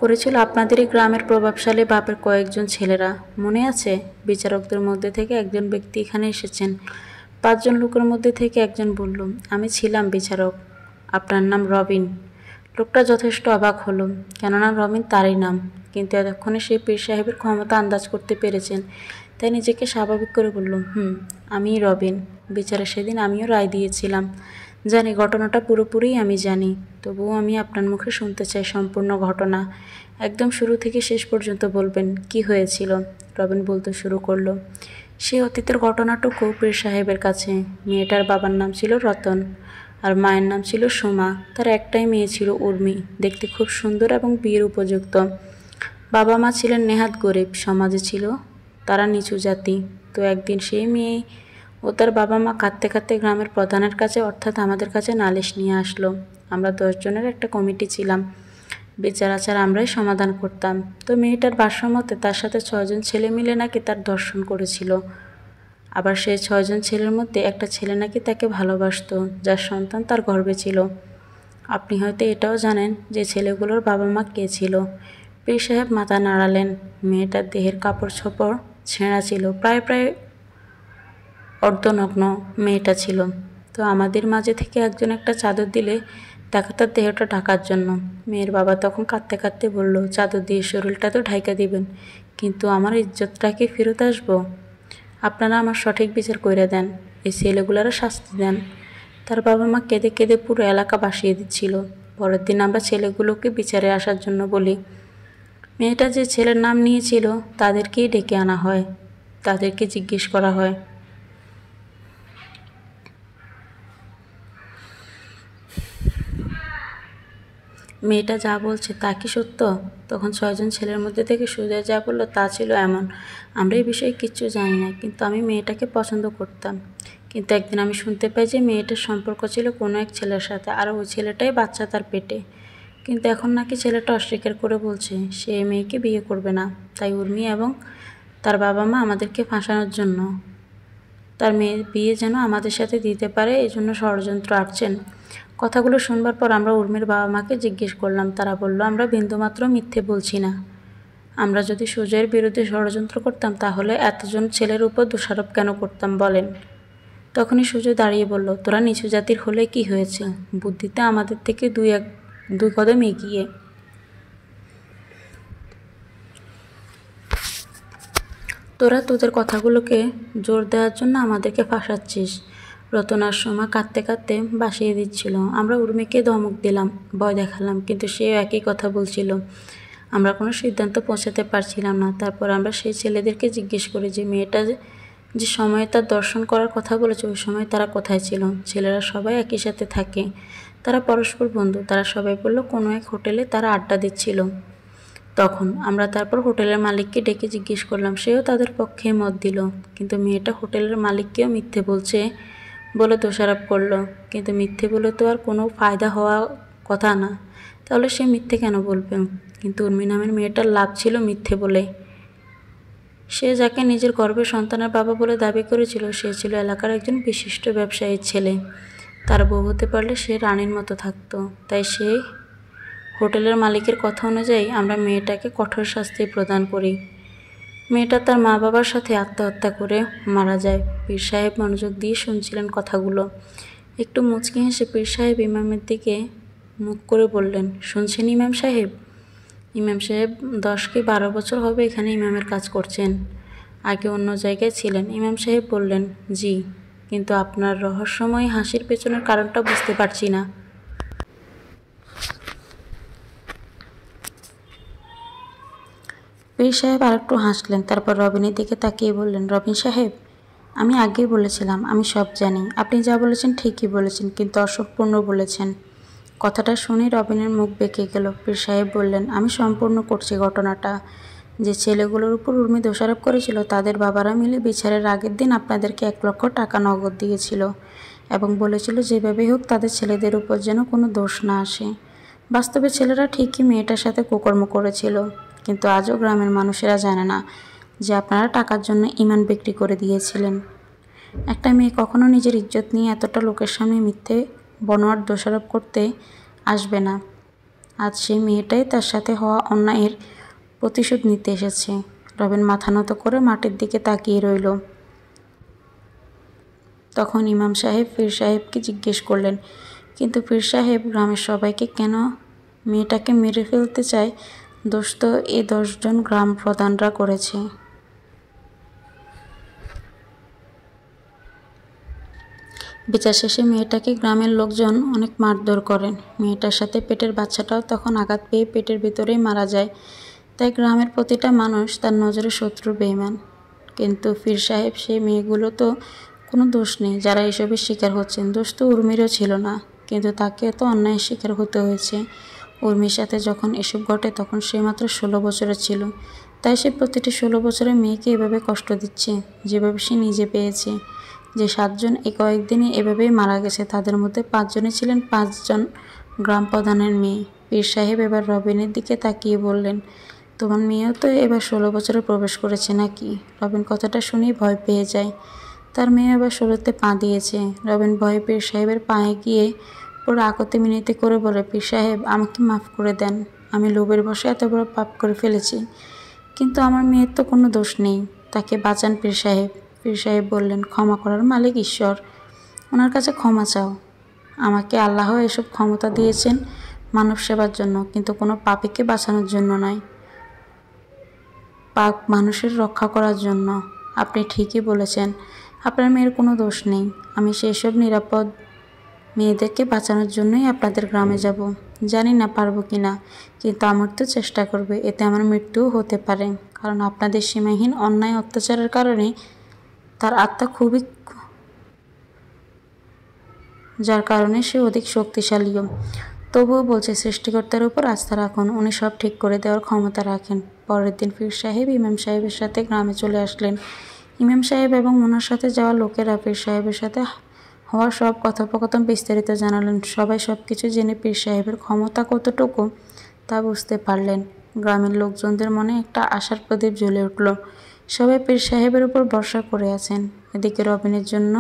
করেছিল আপনাদেরই গ্রামের প্রভাবশালী বাপের কয়েকজন ছেলেরা। মনে আছে? বিচারকদের মধ্যে থেকে একজন ব্যক্তি এখানে এসেছেন। 5 জন লোকের মধ্যে থেকে একজন বলল, আমি ছিলাম বিচারক। আপনার নাম রবিন। লোকটা যথেষ্ট অবাক হলো, কেননা রবিন তারই নাম। কিন্তু এতক্ষণে সে পীর সাহেবের ক্ষমতা আন্দাজ করতে পেরেছেন, তাই নিজেকে স্বাভাবিক করে বলল, আমিই রবিন। বিচারে সেদিন আমিও রায় দিয়েছিলাম। জানি ঘটনাটা পুরোপুরিই আমি জানি, তবুও আমি আপনার মুখে শুনতে চাই সম্পূর্ণ ঘটনা। একদম শুরু থেকে শেষ পর্যন্ত বলবেন কি হয়েছিল। রবিন বলতে শুরু করলো। সে অতীতের ঘটনাটুকু পীর সাহেবের কাছে। মেয়েটার বাবার নাম ছিল রতন, আর মায়ের নাম ছিল সোমা। তার একটাই মেয়ে ছিল উর্মি, দেখতে খুব সুন্দর এবং বিয়ের উপযুক্ত। বাবা মা ছিলেন নেহাত গরিব, সমাজে ছিল তারা নিচু জাতি। তো একদিন সেই মেয়ে ও তার বাবা মা কাঁদতে কাঁদতে গ্রামের প্রধানের কাছে, অর্থাৎ আমাদের কাছে নালিশ নিয়ে আসলো। আমরা 10 জনের একটা কমিটি ছিলাম, বিচার আচার আমরাই সমাধান করতাম। তো মেয়েটার ভাষ্যমতে তার সাথে 6 জন ছেলে মিলে নাকি তার ধর্ষণ করেছিল। আবার সেই 6 জন ছেলের মধ্যে একটা ছেলে নাকি তাকে ভালোবাসত, যার সন্তান তার গর্ভে ছিল। আপনি হয়তো এটাও জানেন যে ছেলেগুলোর বাবা মা কে ছিল। পীর সাহেব মাথা নাড়ালেন। মেয়েটার দেহের কাপড় চোপড় ছেঁড়া ছিল, প্রায় প্রায় অর্ধনগ্ন মেয়েটা ছিল। তো আমাদের মাঝে থেকে একজন একটা চাদর দিলে তাকে তার দেহটা ঢাকার জন্য। মেয়ের বাবা তখন কাঁদতে কাঁদতে বলল, চাদর দিয়ে শরীরটা তো ঢাকা দিবেন, কিন্তু আমার ইজ্জতটা কি ফেরত আসবো? আপনারা আমার সঠিক বিচার কইরা দেন, এই ছেলেগুলারও শাস্তি দেন। তার বাবা মা কেঁদে কেঁদে পুরো এলাকা ভাসিয়ে দিচ্ছিল। পরের দিন আমরা ছেলেগুলোকে বিচারে আসার জন্য বলি। মেয়েটা যে ছেলের নাম নিয়েছিল তাদেরকেই ডেকে আনা হয়, তাদেরকে জিজ্ঞেস করা হয়। মেয়েটা যা বলছে তা কি সত্য? তখন 6 জন ছেলের মধ্যে থেকে সুজয় যা বলল তা ছিল এমন, আমরা এই বিষয়ে কিচ্ছু জানি না, কিন্তু আমি মেয়েটাকে পছন্দ করতাম। কিন্তু একদিন আমি শুনতে পাই যে মেয়েটার সম্পর্ক ছিল কোনো এক ছেলের সাথে, আর ওই ছেলেটাই বাচ্চা তার পেটে। কিন্তু এখন নাকি ছেলেটা অস্বীকার করে বলছে সে মেয়েকে বিয়ে করবে না। তাই উর্মি এবং তার বাবা মা আমাদেরকে ফাঁসানোর জন্য, তার মেয়ের বিয়ে যেন আমাদের সাথে দিতে পারে, এই জন্য ষড়যন্ত্র আঁটছেন। কথাগুলো শুনবার পর আমরা উর্মির বাবা মাকে জিজ্ঞেস করলাম। তারা বলল, আমরা বিন্দুমাত্র মিথ্যে বলছি না। আমরা যদি সুজয়ের বিরুদ্ধে ষড়যন্ত্র করতাম তাহলে এতজন ছেলের উপর দোষারোপ কেন করতাম বলেন? তখনই সুজয় দাঁড়িয়ে বলল, তোরা নিচু জাতির হলে কি হয়েছে, বুদ্ধিতে আমাদের থেকে দুই কদম এগিয়ে। তোরা তোদের কথাগুলোকে জোর দেওয়ার জন্য আমাদেরকে ফাঁসাচ্ছিস। রতন আর সোমা কাঁদতে কাঁদতে বাসিয়ে দিচ্ছিল। আমরা উর্মিকে ধমক দিলাম, ভয় দেখালাম, কিন্তু সেও একই কথা বলছিল। আমরা কোনো সিদ্ধান্ত পৌঁছাতে পারছিলাম না। তারপর আমরা সেই ছেলেদেরকে জিজ্ঞেস করি যে মেয়েটা যে সময়ে তার দর্শন করার কথা বলেছে ওই সময় তারা কোথায় ছিল। ছেলেরা সবাই একই সাথে থাকে, তারা পরস্পর বন্ধু। তারা সবাই বলল কোনো এক হোটেলে তারা আড্ডা দিচ্ছিল। তখন আমরা তারপর হোটেলের মালিককে ডেকে জিজ্ঞেস করলাম, সেও তাদের পক্ষে মত দিল। কিন্তু মেয়েটা হোটেলের মালিককেও মিথ্যে বলছে বলে দোষারোপ করলো। কিন্তু মিথ্যে বলে তো আর কোনো ফায়দা হওয়া কথা না, তাহলে সে মিথ্যে কেন বলবে? কিন্তু উর্মি নামের মেয়েটার লাভ ছিল মিথ্যে বলে। সে যাকে নিজের গর্ভের সন্তানের বাবা বলে দাবি করেছিল সে ছিল এলাকার একজন বিশিষ্ট ব্যবসায়ীর ছেলে। তার বউ হতে পারলে সে রানীর মতো থাকতো। তাই সে হোটেলের মালিকের কথা অনুযায়ী আমরা মেয়েটাকে কঠোর শাস্তি প্রদান করি। মেয়েটা তার মা বাবার সাথে আত্মহত্যা করে মারা যায়। পীর সাহেব মনোযোগ দিয়ে শুনছিলেন কথাগুলো। একটু মুচকি হেসে পীর সাহেব ইমামের দিকে মুখ করে বললেন, শুনছেন ইমাম সাহেব? ইমাম সাহেব 10 কি 12 বছর হবে এখানে ইমামের কাজ করছেন, আগে অন্য জায়গায় ছিলেন। ইমাম সাহেব বললেন, জি, কিন্তু আপনার রহস্যময় হাসির পেছনের কারণটা বুঝতে পারছি না। পীর সাহেব আরেকটু হাসলেন, তারপর রবিনের দিকে তাকিয়ে বললেন, রবিন সাহেব, আমি আগেই বলেছিলাম আমি সব জানি। আপনি যা বলেছেন ঠিকই বলেছেন, কিন্তু অসম্পূর্ণ বলেছেন। কথাটা শুনে রবিনের মুখ বেঁকে গেল। পীর সাহেব বললেন, আমি সম্পূর্ণ করছি ঘটনাটা। যে ছেলেগুলোর উপর উর্মি দোষারোপ করেছিল তাদের বাবারা মিলে বিচারের আগের দিন আপনাদেরকে 1 লক্ষ টাকা নগদ দিয়েছিল এবং বলেছিল যেভাবেই হোক তাদের ছেলেদের উপর যেন কোনো দোষ না আসে। বাস্তবে ছেলেরা ঠিকই মেয়েটার সাথে কুকর্ম করেছিল, কিন্তু আজও গ্রামের মানুষেরা জানে না যে আপনারা টাকার জন্য ঈমান বিক্রি করে দিয়েছিলেন। একটা মেয়ে কখনো নিজের ইজ্জত নিয়ে এতটা লোকের সামনে মিথ্যে বনোয়ার দোষারোপ করতে আসবে না। আজ সেই মেয়েটাই তার সাথে হওয়া অন্যায়ের প্রতিশোধ নিতে এসেছে। রবিন মাথা নত করে মাটির দিকে তাকিয়ে রইল। তখন ইমাম সাহেব পীর সাহেবকে জিজ্ঞেস করলেন, কিন্তু পীর সাহেব গ্রামের সবাইকে কেন মেয়েটাকে মেরে ফেলতে চায়, দোষ তো এই 10 জন গ্রাম প্রধানরা করেছে। বিচার শেষে মেয়েটাকে গ্রামের লোকজন অনেক মারধর করেন। মেয়েটার সাথে পেটের বাচ্চাটাও তখন আঘাত পেয়ে পেটের ভিতরেই মারা যায়। তাই গ্রামের প্রতিটা মানুষ তার নজরে শত্রু, বেঈমান। কিন্তু পীর সাহেব সেই মেয়েগুলো তো কোনো দোষ নেই যারা এসবের শিকার হচ্ছেন। দোষ তো উর্মিরও ছিল না, কিন্তু তাকে তো অন্যায়ের শিকার হতে হয়েছে। উর্মির সাথে যখন এসব ঘটে তখন সে মাত্র 16 বছরের ছিল। তাই সে প্রতিটি 16 বছরের মেয়েকে এভাবে কষ্ট দিচ্ছে, যেভাবে সে নিজে পেয়েছে। যে 7 জন এই কয়েকদিনে এভাবেই মারা গেছে, তাদের মধ্যে 5 জনই ছিলেন 5 জন গ্রাম প্রধানের মেয়ে। পীর সাহেব এবার রবিনের দিকে তাকিয়ে বললেন, তোমার মেয়েও তো এবার 16 বছরে প্রবেশ করেছে নাকি? রবিন কথাটা শুনেই ভয় পেয়ে যায়। তার মেয়ে এবার 16তে পা দিয়েছে। রবিন ভয়ে পীর সাহেবের পায়ে গিয়ে পুরো আকতে মিনতি করে বলে, পীর সাহেব, আমাকে মাফ করে দেন। আমি লোভের বশে এত বড় পাপ করে ফেলেছি, কিন্তু আমার মেয়ের তো কোনো দোষ নেই। তাকে বাঁচান পীর সাহেব। পীর সাহেব বললেন, ক্ষমা করার মালিক ঈশ্বর, ওনার কাছে ক্ষমা চাও। আমাকে আল্লাহ এসব ক্ষমতা দিয়েছেন মানব সেবার জন্য, কিন্তু কোনো পাপীকে বাঁচানোর জন্য নয়, পাক মানুষের রক্ষা করার জন্য। আপনি ঠিকই বলেছেন, আপনার মেয়ের কোনো দোষ নেই। আমি সেই সব নিরাপদ মেয়েদেরকে বাঁচানোর জন্যই আপনাদের গ্রামে যাব। জানি না পারবো কি না, কিন্তু আমার তো চেষ্টা করবে। এতে আমার মৃত্যুও হতে পারে, কারণ আপনাদের সীমাহীন অন্যায় অত্যাচারের কারণে তার আত্মা খুবই, যার কারণে সে অধিক শক্তিশালীও। তবুও বলছে, সৃষ্টিকর্তার উপর আস্থা রাখুন, উনি সব ঠিক করে দেওয়ার ক্ষমতা রাখেন। পরের দিন পীর সাহেব ইমাম সাহেবের সাথে গ্রামে চলে আসলেন। ইমাম সাহেব এবং ওনার সাথে যাওয়া লোকেরা পীর সাহেবের সাথে হওয়া সব কথোপকথন বিস্তারিত জানালেন। সবাই সব কিছু জেনে পীর সাহেবের ক্ষমতা কতটুকু তা বুঝতে পারলেন। গ্রামের লোকজনদের মনে একটা আশার প্রদীপ জ্বলে উঠল। সবাই পীর সাহেবের উপর ভরসা করে আছেন। এদিকে রবিনের জন্য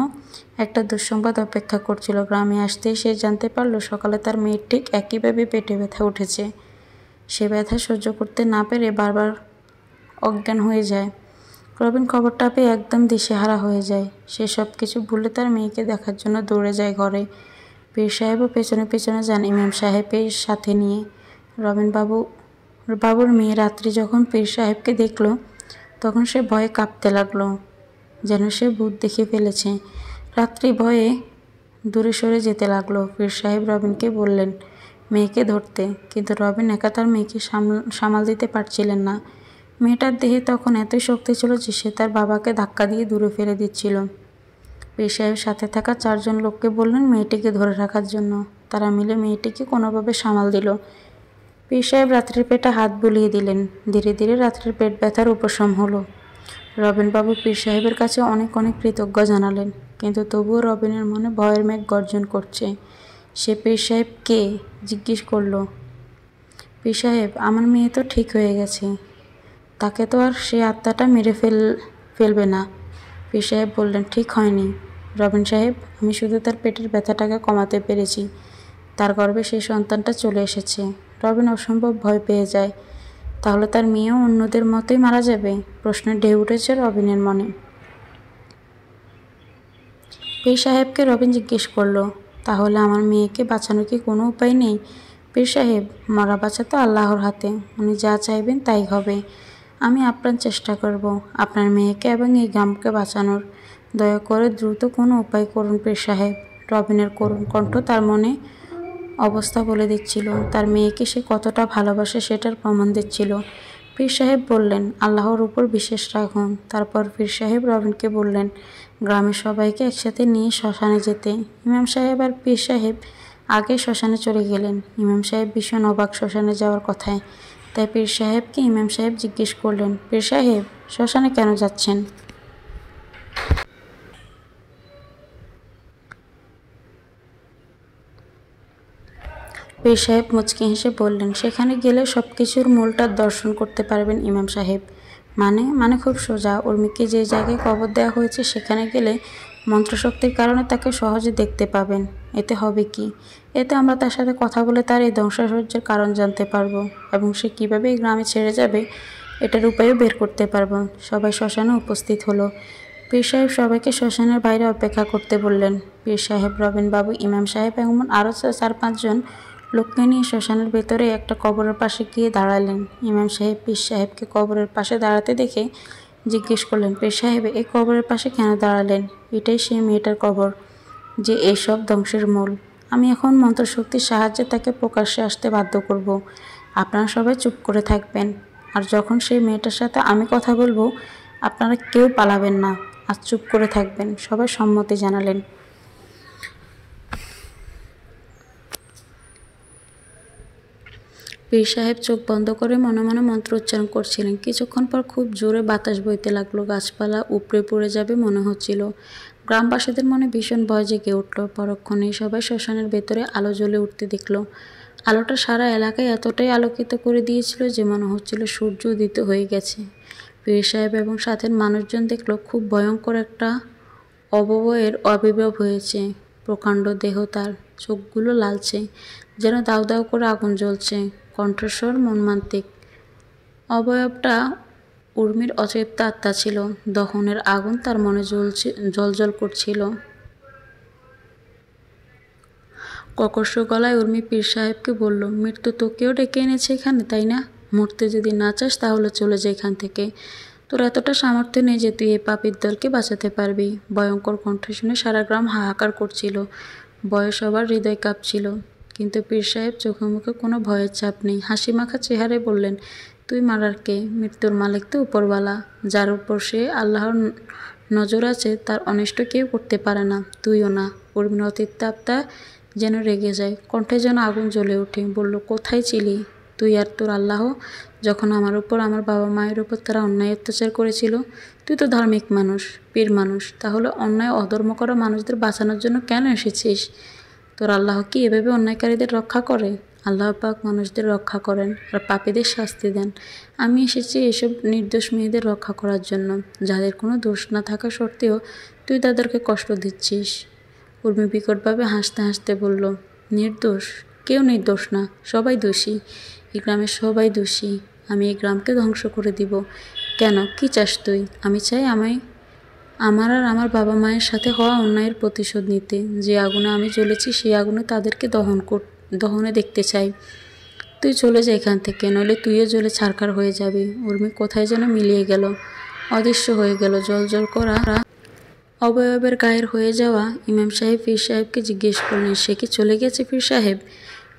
একটা দুঃসংবাদ অপেক্ষা করছিল। গ্রামে আসতেই সে জানতে পারল সকালে তার মেয়ের ঠিক একইভাবে পেটে ব্যথা উঠেছে। সে ব্যথা সহ্য করতে না পেরে বারবার অজ্ঞান হয়ে যায়। রবিন খবরটা পেয়ে একদম দিশেহারা হয়ে যায়। সে সব কিছু ভুলে তার মেয়েকে দেখার জন্য দৌড়ে যায় ঘরে। পীর সাহেবও পেছনে পেছনে যান ইমাম সাহেবের সাথে নিয়ে। বাবুর মেয়ে রাত্রি যখন পীর সাহেবকে দেখল, তখন সে ভয়ে কাঁপতে লাগলো, যেন সে ভূত দেখে ফেলেছে। রাত্রি ভয়ে দূরে সরে যেতে লাগলো। পীর সাহেব রবিনকে বললেন মেয়েকে ধরতে, কিন্তু রবিন একা তার মেয়েকে সামাল দিতে পারছিলেন না। মেয়েটার দেহে তখন এতই শক্তি ছিল যে সে তার বাবাকে ধাক্কা দিয়ে দূরে ফেলে দিচ্ছিল। পীর সাহেব সাথে থাকা 4 জন লোককে বললেন মেয়েটিকে ধরে রাখার জন্য। তারা মিলে মেয়েটিকে কোনোভাবে সামাল দিল। পীর সাহেব রাত্রির পেটে হাত বুলিয়ে দিলেন। ধীরে ধীরে রাত্রির পেট ব্যথার উপশম হলো। রবিনবাবু পীর সাহেবের কাছে অনেক অনেক কৃতজ্ঞ জানালেন, কিন্তু তবুও রবিনের মনে ভয়ের মেঘ গর্জন করছে। সে পীর সাহেব কে জিজ্ঞেস করল। পীর সাহেব, আমার মেয়ে তো ঠিক হয়ে গেছে, তাকে তো আর সে আত্মাটা মেরে ফেলবে না। পীর সাহেব বললেন, ঠিক হয়নি রবিন সাহেব, আমি শুধু তার পেটের ব্যথাটাকে কমাতে পেরেছি। তার গর্ভে সেই সন্তানটা চলে এসেছে। রবিন অসম্ভব ভয় পেয়ে যায়। তাহলে তার মেয়েও অন্যদের মতোই মারা যাবে? প্রশ্নের ঢেউ উঠেছে রবিনের মনে। পীর সাহেবকে রবিন জিজ্ঞেস করল, তাহলে আমার মেয়েকে বাঁচানোর কি কোনো উপায় নেই? পীর সাহেব, মরা বাঁচা তো আল্লাহর হাতে, উনি যা চাইবেন তাই হবে। আমি আপ্রাণ চেষ্টা করব আপনার মেয়েকে এবং এই গ্রামকে বাঁচানোর। দয়া করে দ্রুত কোনো উপায় করুন পীর সাহেব। রবিনের করুণ কণ্ঠ তার মনে অবস্থা বলে দিচ্ছিল। তার মেয়েকে সে কতটা ভালোবাসে সেটার প্রমাণ দিচ্ছিল। পীর সাহেব বললেন, আল্লাহর উপর বিশ্বাস রাখুন। তারপর পীর সাহেব রবিনকে বললেন গ্রামের সবাইকে একসাথে নিয়ে শ্মশানে যেতে। ইমাম সাহেব আর পীর সাহেব আগে শ্মশানে চলে গেলেন। ইমাম সাহেব ভীষণ অবাক শ্মশানে যাওয়ার কথায়। তাই পীর সাহেবকে ইমাম সাহেব জিজ্ঞেস করলেন, পীর সাহেব, শ্মশানে কেন যাচ্ছেন? পীর সাহেব মুচকি হেসে বললেন, সেখানে গেলে সব কিছুর মূলটা দর্শন করতে পারবেন ইমাম সাহেব। মানে খুব সোজা। উর্মিকে যে জায়গায় কবর দেওয়া হয়েছে সেখানে গেলে মন্ত্রশক্তির কারণে তাকে সহজে দেখতে পাবেন। এতে হবে কি? এতে আমরা তার সাথে কথা বলে তার এই ধ্বংসাসর্যের কারণ জানতে পারবো, এবং সে কীভাবে এই গ্রামে ছেড়ে যাবে এটার উপায়ও বের করতে পারবো। সবাই শ্মশানে উপস্থিত হলো। পীর সাহেব সবাইকে শ্মশানের বাইরে অপেক্ষা করতে বললেন। পীর সাহেব, রবিন বাবু, ইমাম সাহেব এবং আরও 4-5 জন লোককে নিয়ে শ্মশানের ভেতরে একটা কবরের পাশে গিয়ে দাঁড়ালেন। ইমাম সাহেব পীর সাহেবকে কবরের পাশে দাঁড়াতে দেখে জিজ্ঞেস করলেন, পীর সাহেব, এই কবরের পাশে কেন দাঁড়ালেন? এটাই সেই মেয়েটার কবর যে এইসব ধ্বংসের মূল। আমি এখন মন্ত্রশক্তির সাহায্যে তাকে প্রকাশ্যে আসতে বাধ্য করব। আপনারা সবাই চুপ করে থাকবেন, আর যখন সেই মেয়েটার সাথে আমি কথা বলবো আপনারা কেউ পালাবেন না, আর চুপ করে থাকবেন। সবাই সম্মতি জানালেন। পীর সাহেব চোখ বন্ধ করে মনে মনে মন্ত্র উচ্চারণ করছিলেন। কিছুক্ষণ পর খুব জোরে বাতাস বইতে লাগলো। গাছপালা উপড়ে পড়ে যাবে মনে হচ্ছিল। গ্রামবাসীদের মনে ভীষণ ভয় জেগে উঠল। পরক্ষণেই সবাই শ্মশানের ভেতরে আলো জ্বলে উঠতে দেখল। আলোটা সারা এলাকায় এতটাই আলোকিত করে দিয়েছিল যে মনে হচ্ছিল সূর্য উদিত হয়ে গেছে। পীর সাহেব এবং সাথের মানুষজন দেখল খুব ভয়ঙ্কর একটা অবয়বের আবির্ভাব হয়েছে। প্রকাণ্ড দেহ, তার চোখগুলো লালচে, যেন দাউ দাউ করে আগুন জ্বলছে। কণ্ঠস্বর মর্মান্তিক। অবয়বটা উর্মির অচেপ্ত আত্মা ছিল। দহনের আগুন তার মনে জ্বলজ্বল করছিল। ককর্ষ গলায় উর্মি পীর সাহেবকে বলল, মৃত্যু তোকেও ডেকে এনেছে এখানে, তাই না? মরতে যদি না চাস তাহলে চলে যা এখান থেকে। তোর এতটা সামর্থ্য নেই যে তুই এই পাপীর দলকে বাঁচাতে পারবি। ভয়ঙ্কর কণ্ঠ শুনে সারা গ্রাম হাহাকার করছিল। ভয়ে সবার হৃদয় কাঁপছিল। কিন্তু পীর সাহেব চোখে মুখে কোনো ভয়ের ছাপ নেই। হাসি মাখা চেহারায় বললেন, তুই মারার কে? মৃত্যুর মালিক তো উপরওয়ালা। যার উপর সে আল্লাহর নজর আছে তার অনিষ্ট কেউ করতে পারে না, তুইও না। উর্মির অতীত আত্মা যেন রেগে যায়, কণ্ঠে যেন আগুন জ্বলে ওঠে। বলল, কোথায় ছিলি তুই আর তোর আল্লাহ যখন আমার উপর, আমার বাবা মায়ের উপর তারা অন্যায় অত্যাচার করেছিল? তুই তো ধার্মিক মানুষ, পীর মানুষ, তাহলে অন্যায় অধর্ম করা মানুষদের বাঁচানোর জন্য কেন এসেছিস? তোর আল্লাহ কি এভাবে অন্যায়কারীদের রক্ষা করে? আল্লাহ পাক মানুষদের রক্ষা করেন আর পাপীদের শাস্তি দেন। আমি এসেছি এসব নির্দোষ মেয়েদের রক্ষা করার জন্য, যাদের কোনো দোষ না থাকা সত্ত্বেও তুই তাদেরকে কষ্ট দিচ্ছিস। উর্মি বিকটভাবে হাসতে হাসতে বলল, নির্দোষ? কেউ নির্দোষ না, সবাই দোষী। এই গ্রামের সবাই দোষী। আমি এই গ্রামকে ধ্বংস করে দিব। কেন, কি চাস তুই? আমি চাই আমার আর আমার বাবা মায়ের সাথে হওয়া অন্যায়ের প্রতিশোধ নিতে। যে আগুনে আমি জ্বলেছি সেই আগুনে তাদেরকে দহনে দেখতে চাই। তুই চলে যা এখান থেকে, নইলে তুইও জ্বলে ছারখার হয়ে যাবি। উর্মি কোথায় যেন মিলিয়ে গেল, অদৃশ্য হয়ে গেল। জলজল করা অবয়বের গায়ের হয়ে যাওয়া ইমাম সাহেব পীর সাহেবকে জিজ্ঞেস করলেন, সে কি চলে গেছে পীর সাহেব?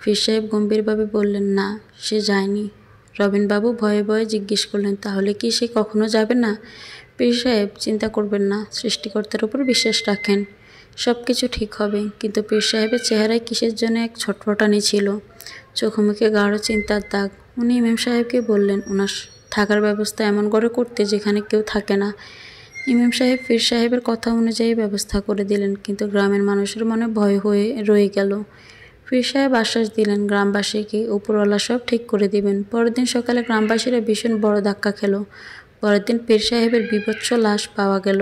পীর সাহেব গম্ভীরভাবে বললেন, না, সে যায়নি। রবিনবাবু ভয়ে ভয়ে জিজ্ঞেস করলেন, তাহলে কি সে কখনো যাবে না? পীর সাহেব, চিন্তা করবেন না, সৃষ্টিকর্তার উপর বিশ্বাস রাখেন, সব কিছু ঠিক হবে। কিন্তু পীর সাহেবের চেহারায় কিসের জন্য এক ছটফটানি ছিল, চোখে মুখে গাঢ় চিন্তার দাগ। উনি ইমাম সাহেবকে বললেন ওনার থাকার ব্যবস্থা এমন করে করতে যেখানে কেউ থাকে না। ইমাম সাহেব পীর সাহেবের কথা অনুযায়ী ব্যবস্থা করে দিলেন, কিন্তু গ্রামের মানুষের মনে ভয় হয়ে রয়ে গেল। পীর সাহেব আশ্বাস দিলেন গ্রামবাসীকে উপরওয়ালা সব ঠিক করে দিবেন। পরের দিন সকালে গ্রামবাসীরা ভীষণ বড় ধাক্কা খেল। পরের দিন পীর সাহেবের বিভৎস লাশ পাওয়া গেল।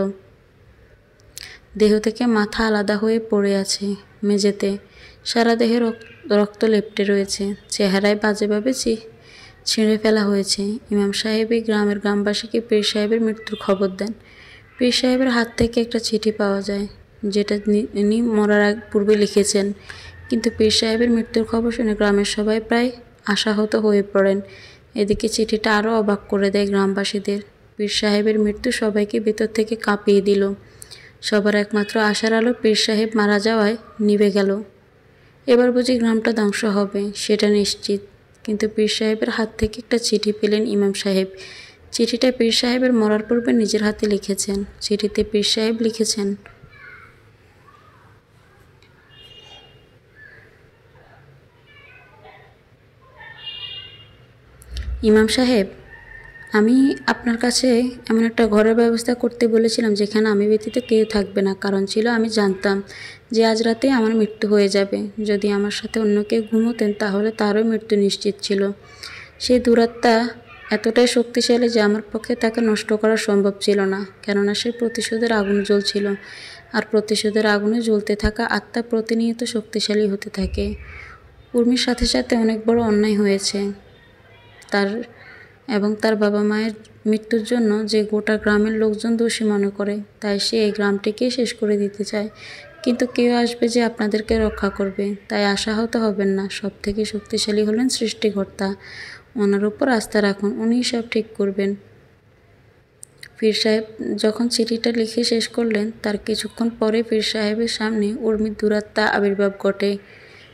দেহ থেকে মাথা আলাদা হয়ে পড়ে আছে মেঝেতে। সারা দেহে রক্ত লেপ্টে রয়েছে। চেহারায় বাজেভাবে ছিঁড়ে ফেলা হয়েছে। ইমাম সাহেবই গ্রামবাসীকে পীর সাহেবের মৃত্যুর খবর দেন। পীর সাহেবের হাত থেকে একটা চিঠি পাওয়া যায়, যেটা তিনি মরার পূর্বে লিখেছেন। কিন্তু পীর সাহেবের মৃত্যুর খবর শুনে গ্রামের সবাই প্রায় আশাহত হয়ে পড়েন। এদিকে চিঠিটা আরও অবাক করে দেয় গ্রামবাসীদের। পীর সাহেবের মৃত্যু সবাইকে ভিতর থেকে কাঁপিয়ে দিল। সবার একমাত্র আশার আলো পীর সাহেব মারা যাওয়ায় নিভে গেল। এবার বুঝি গ্রামটা ধ্বংস হবে, সেটা নিশ্চিত। কিন্তু পীর সাহেবের হাত থেকে একটা চিঠি পেলেন ইমাম সাহেব। চিঠিটা পীর সাহেবের মরার পূর্বে নিজের হাতে লিখেছেন। চিঠিতে পীর সাহেব লিখেছেন, ইমাম সাহেব, আমি আপনার কাছে এমন একটা ঘরের ব্যবস্থা করতে বলেছিলাম যেখানে আমি ব্যতীত কেউ থাকবে না। কারণ ছিল আমি জানতাম যে আজ রাতে আমার মৃত্যু হয়ে যাবে। যদি আমার সাথে অন্য কেউ ঘুমোতেন তাহলে তারও মৃত্যু নিশ্চিত ছিল। সেই দুরাত্মা এতটাই শক্তিশালী যে আমার পক্ষে তাকে নষ্ট করা সম্ভব ছিল না, কেননা সে প্রতিশোধের আগুন জ্বলছিল। আর প্রতিশোধের আগুনে জ্বলতে থাকা আত্মা প্রতিনিয়ত শক্তিশালী হতে থাকে। উর্মির সাথে সাথে অনেক বড় অন্যায় হয়েছে। তার এবং তার বাবা মায়ের মৃত্যুর জন্য যে গোটা গ্রামের লোকজন দোষী মনে করে, তাই সে এই গ্রামটিকেই শেষ করে দিতে চায়। কিন্তু কেউ আসবে যে আপনাদেরকে রক্ষা করবে, তাই আশাহত হবেন না। সবথেকে শক্তিশালী হলেন সৃষ্টিকর্তা, ওনার উপর আস্থা রাখুন, উনিই সব ঠিক করবেন। পীর সাহেব যখন চিঠিটা লিখে শেষ করলেন, তার কিছুক্ষণ পরে পীর সাহেবের সামনে উর্মির দুরাত্মা আবির্ভাব ঘটে।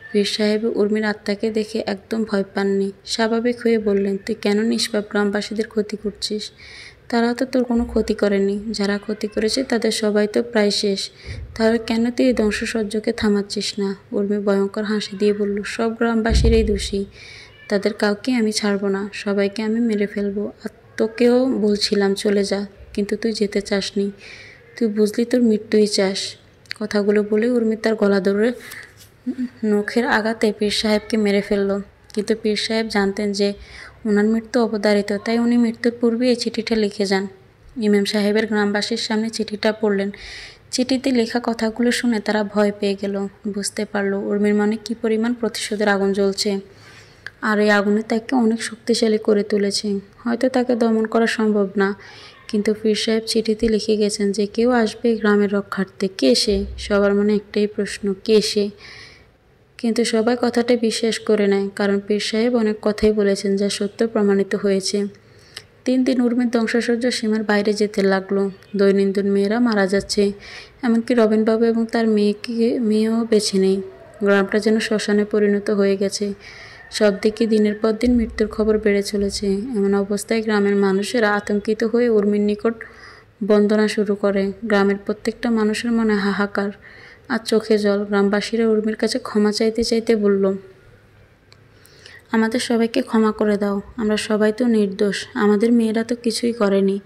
পীর সাহেব উর্মির আত্মাকে দেখে একদম ভয় পাননি, স্বাভাবিক হয়ে বললেন, তুই কেন নিষ্পাপ গ্রামবাসীদের ক্ষতি করছিস? তারা তো তোর কোনো ক্ষতি করেনি, যারা ক্ষতি করেছে তাদের সবাই তো প্রায় শেষ, তাহলে কেন তুই এই ধ্বংসসজ্জকে থামাচ্ছিস না? উর্মি ভয়ঙ্কর হাসি দিয়ে বলল, সব গ্রামবাসীরাই দোষী, তাদের কাউকে আমি ছাড়ব না, সবাইকে আমি মেরে ফেলবো। আর তোকেও বলছিলাম চলে যা, কিন্তু তুই যেতে চাসনি, তুই বুঝলি তোর মৃত্যুই চাস। কথাগুলো বলে উর্মি তার গলা ধরে নখের আঘাতে পীর সাহেবকে মেরে ফেলল। কিন্তু পীর সাহেব জানতেন যে ওনার মৃত্যু অবধারিত, তাই উনি মৃত্যুর পূর্বে এই চিঠিটা লিখে যান। ইমাম সাহেবের গ্রামবাসীর সামনে চিঠিটা পড়লেন। চিঠিতে লেখা কথাগুলো শুনে তারা ভয় পেয়ে গেল, বুঝতে পারলো উর্মির মনে কী পরিমাণ প্রতিশোধের আগুন জ্বলছে, আর এই আগুনে তাকে অনেক শক্তিশালী করে তুলেছে। হয়তো তাকে দমন করা সম্ভব না, কিন্তু পীর সাহেব চিঠিতে লিখে গেছেন যে কেউ আসবে গ্রামের রক্ষার্থে। কে সে? সবার মনে একটাই প্রশ্ন, কে সে? কিন্তু সবাই কথাটা বিশ্বাস করে নেয়, কারণ পীর সাহেব অনেক কথাই বলেছেন যা সত্য প্রমাণিত হয়েছে। দিন দিন উর্মির ধ্বংসসজ্জ সীমার বাইরে যেতে লাগলো। দৈনন্দিন মেয়েরা মারা যাচ্ছে, এমনকি রবিনবাবু এবং তার মেয়েও বেছে নেই। গ্রামটা যেন শ্মশানে পরিণত হয়ে গেছে। সব দিকে দিনের পর দিন মৃত্যুর খবর বেড়ে চলেছে। এমন অবস্থায় গ্রামের মানুষেরা আতঙ্কিত হয়ে উর্মির নিকট বন্দনা শুরু করে। গ্রামের প্রত্যেকটা মানুষের মনে হাহাকার আর চোখে জল। গ্রামবাসীরা উর্মির কাছে ক্ষমা চাইতে চাইতে বলল, আমাদের সবাইকে ক্ষমা করে দাও, আমরা সবাই তো নির্দোষ, আমাদের মেয়েরা তো কিছুই করেনি,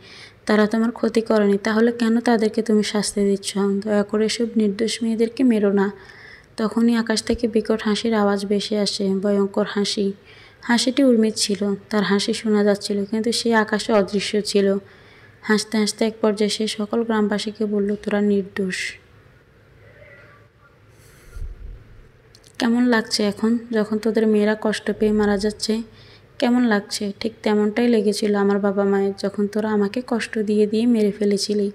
তারা তোমার ক্ষতি করেনি, তাহলে কেন তাদেরকে তুমি শাস্তি দিচ্ছ? দয়া করে সব নির্দোষ মেয়েদেরকে মেরো না। তখনই আকাশ থেকে বিকট হাসির আওয়াজ ভেসে আসে, ভয়ঙ্কর হাসি। হাসিটি উর্মির ছিল, তার হাসি শোনা যাচ্ছিল, কিন্তু সে আকাশে অদৃশ্য ছিল। হাসতে হাসতে এক পর্যায়ে সে সকল গ্রামবাসীকে বলল, তোরা নির্দোষ। কেমন লাগছে এখন, যখন তোদের মেয়েরা কষ্ট পেয়ে মারা যাচ্ছে? কেমন লাগছে? ঠিক তেমনটাই লেগেছিল আমার বাবা মায়ের, যখন তোরা আমাকে কষ্ট দিয়ে দিয়ে মেরে ফেলেছিলি।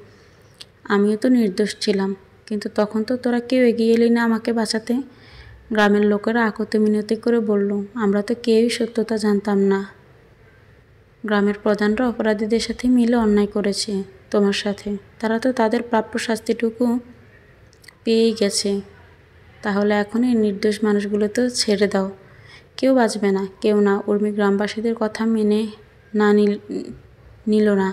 আমিও তো নির্দোষ ছিলাম, কিন্তু তখন তো তোরা কেউ এগিয়ে এলি না আমাকে বাঁচাতে। গ্রামের লোকেরা আকুতি মিনতি করে বলল, আমরা তো কেউই সত্যতা জানতাম না। গ্রামের প্রধানরা অপরাধীদের সাথে মিলে অন্যায় করেছে তোমার সাথে, তারা তো তাদের প্রাপ্য শাস্তিটুকু পেয়েই গেছে। তাহলে এখন এই নির্দোষ মানুষগুলো তো ছেড়ে দাও, কেউ বাঁচবে না, কেউ না। উর্মি গ্রামবাসীদের কথা মেনে না নিল না।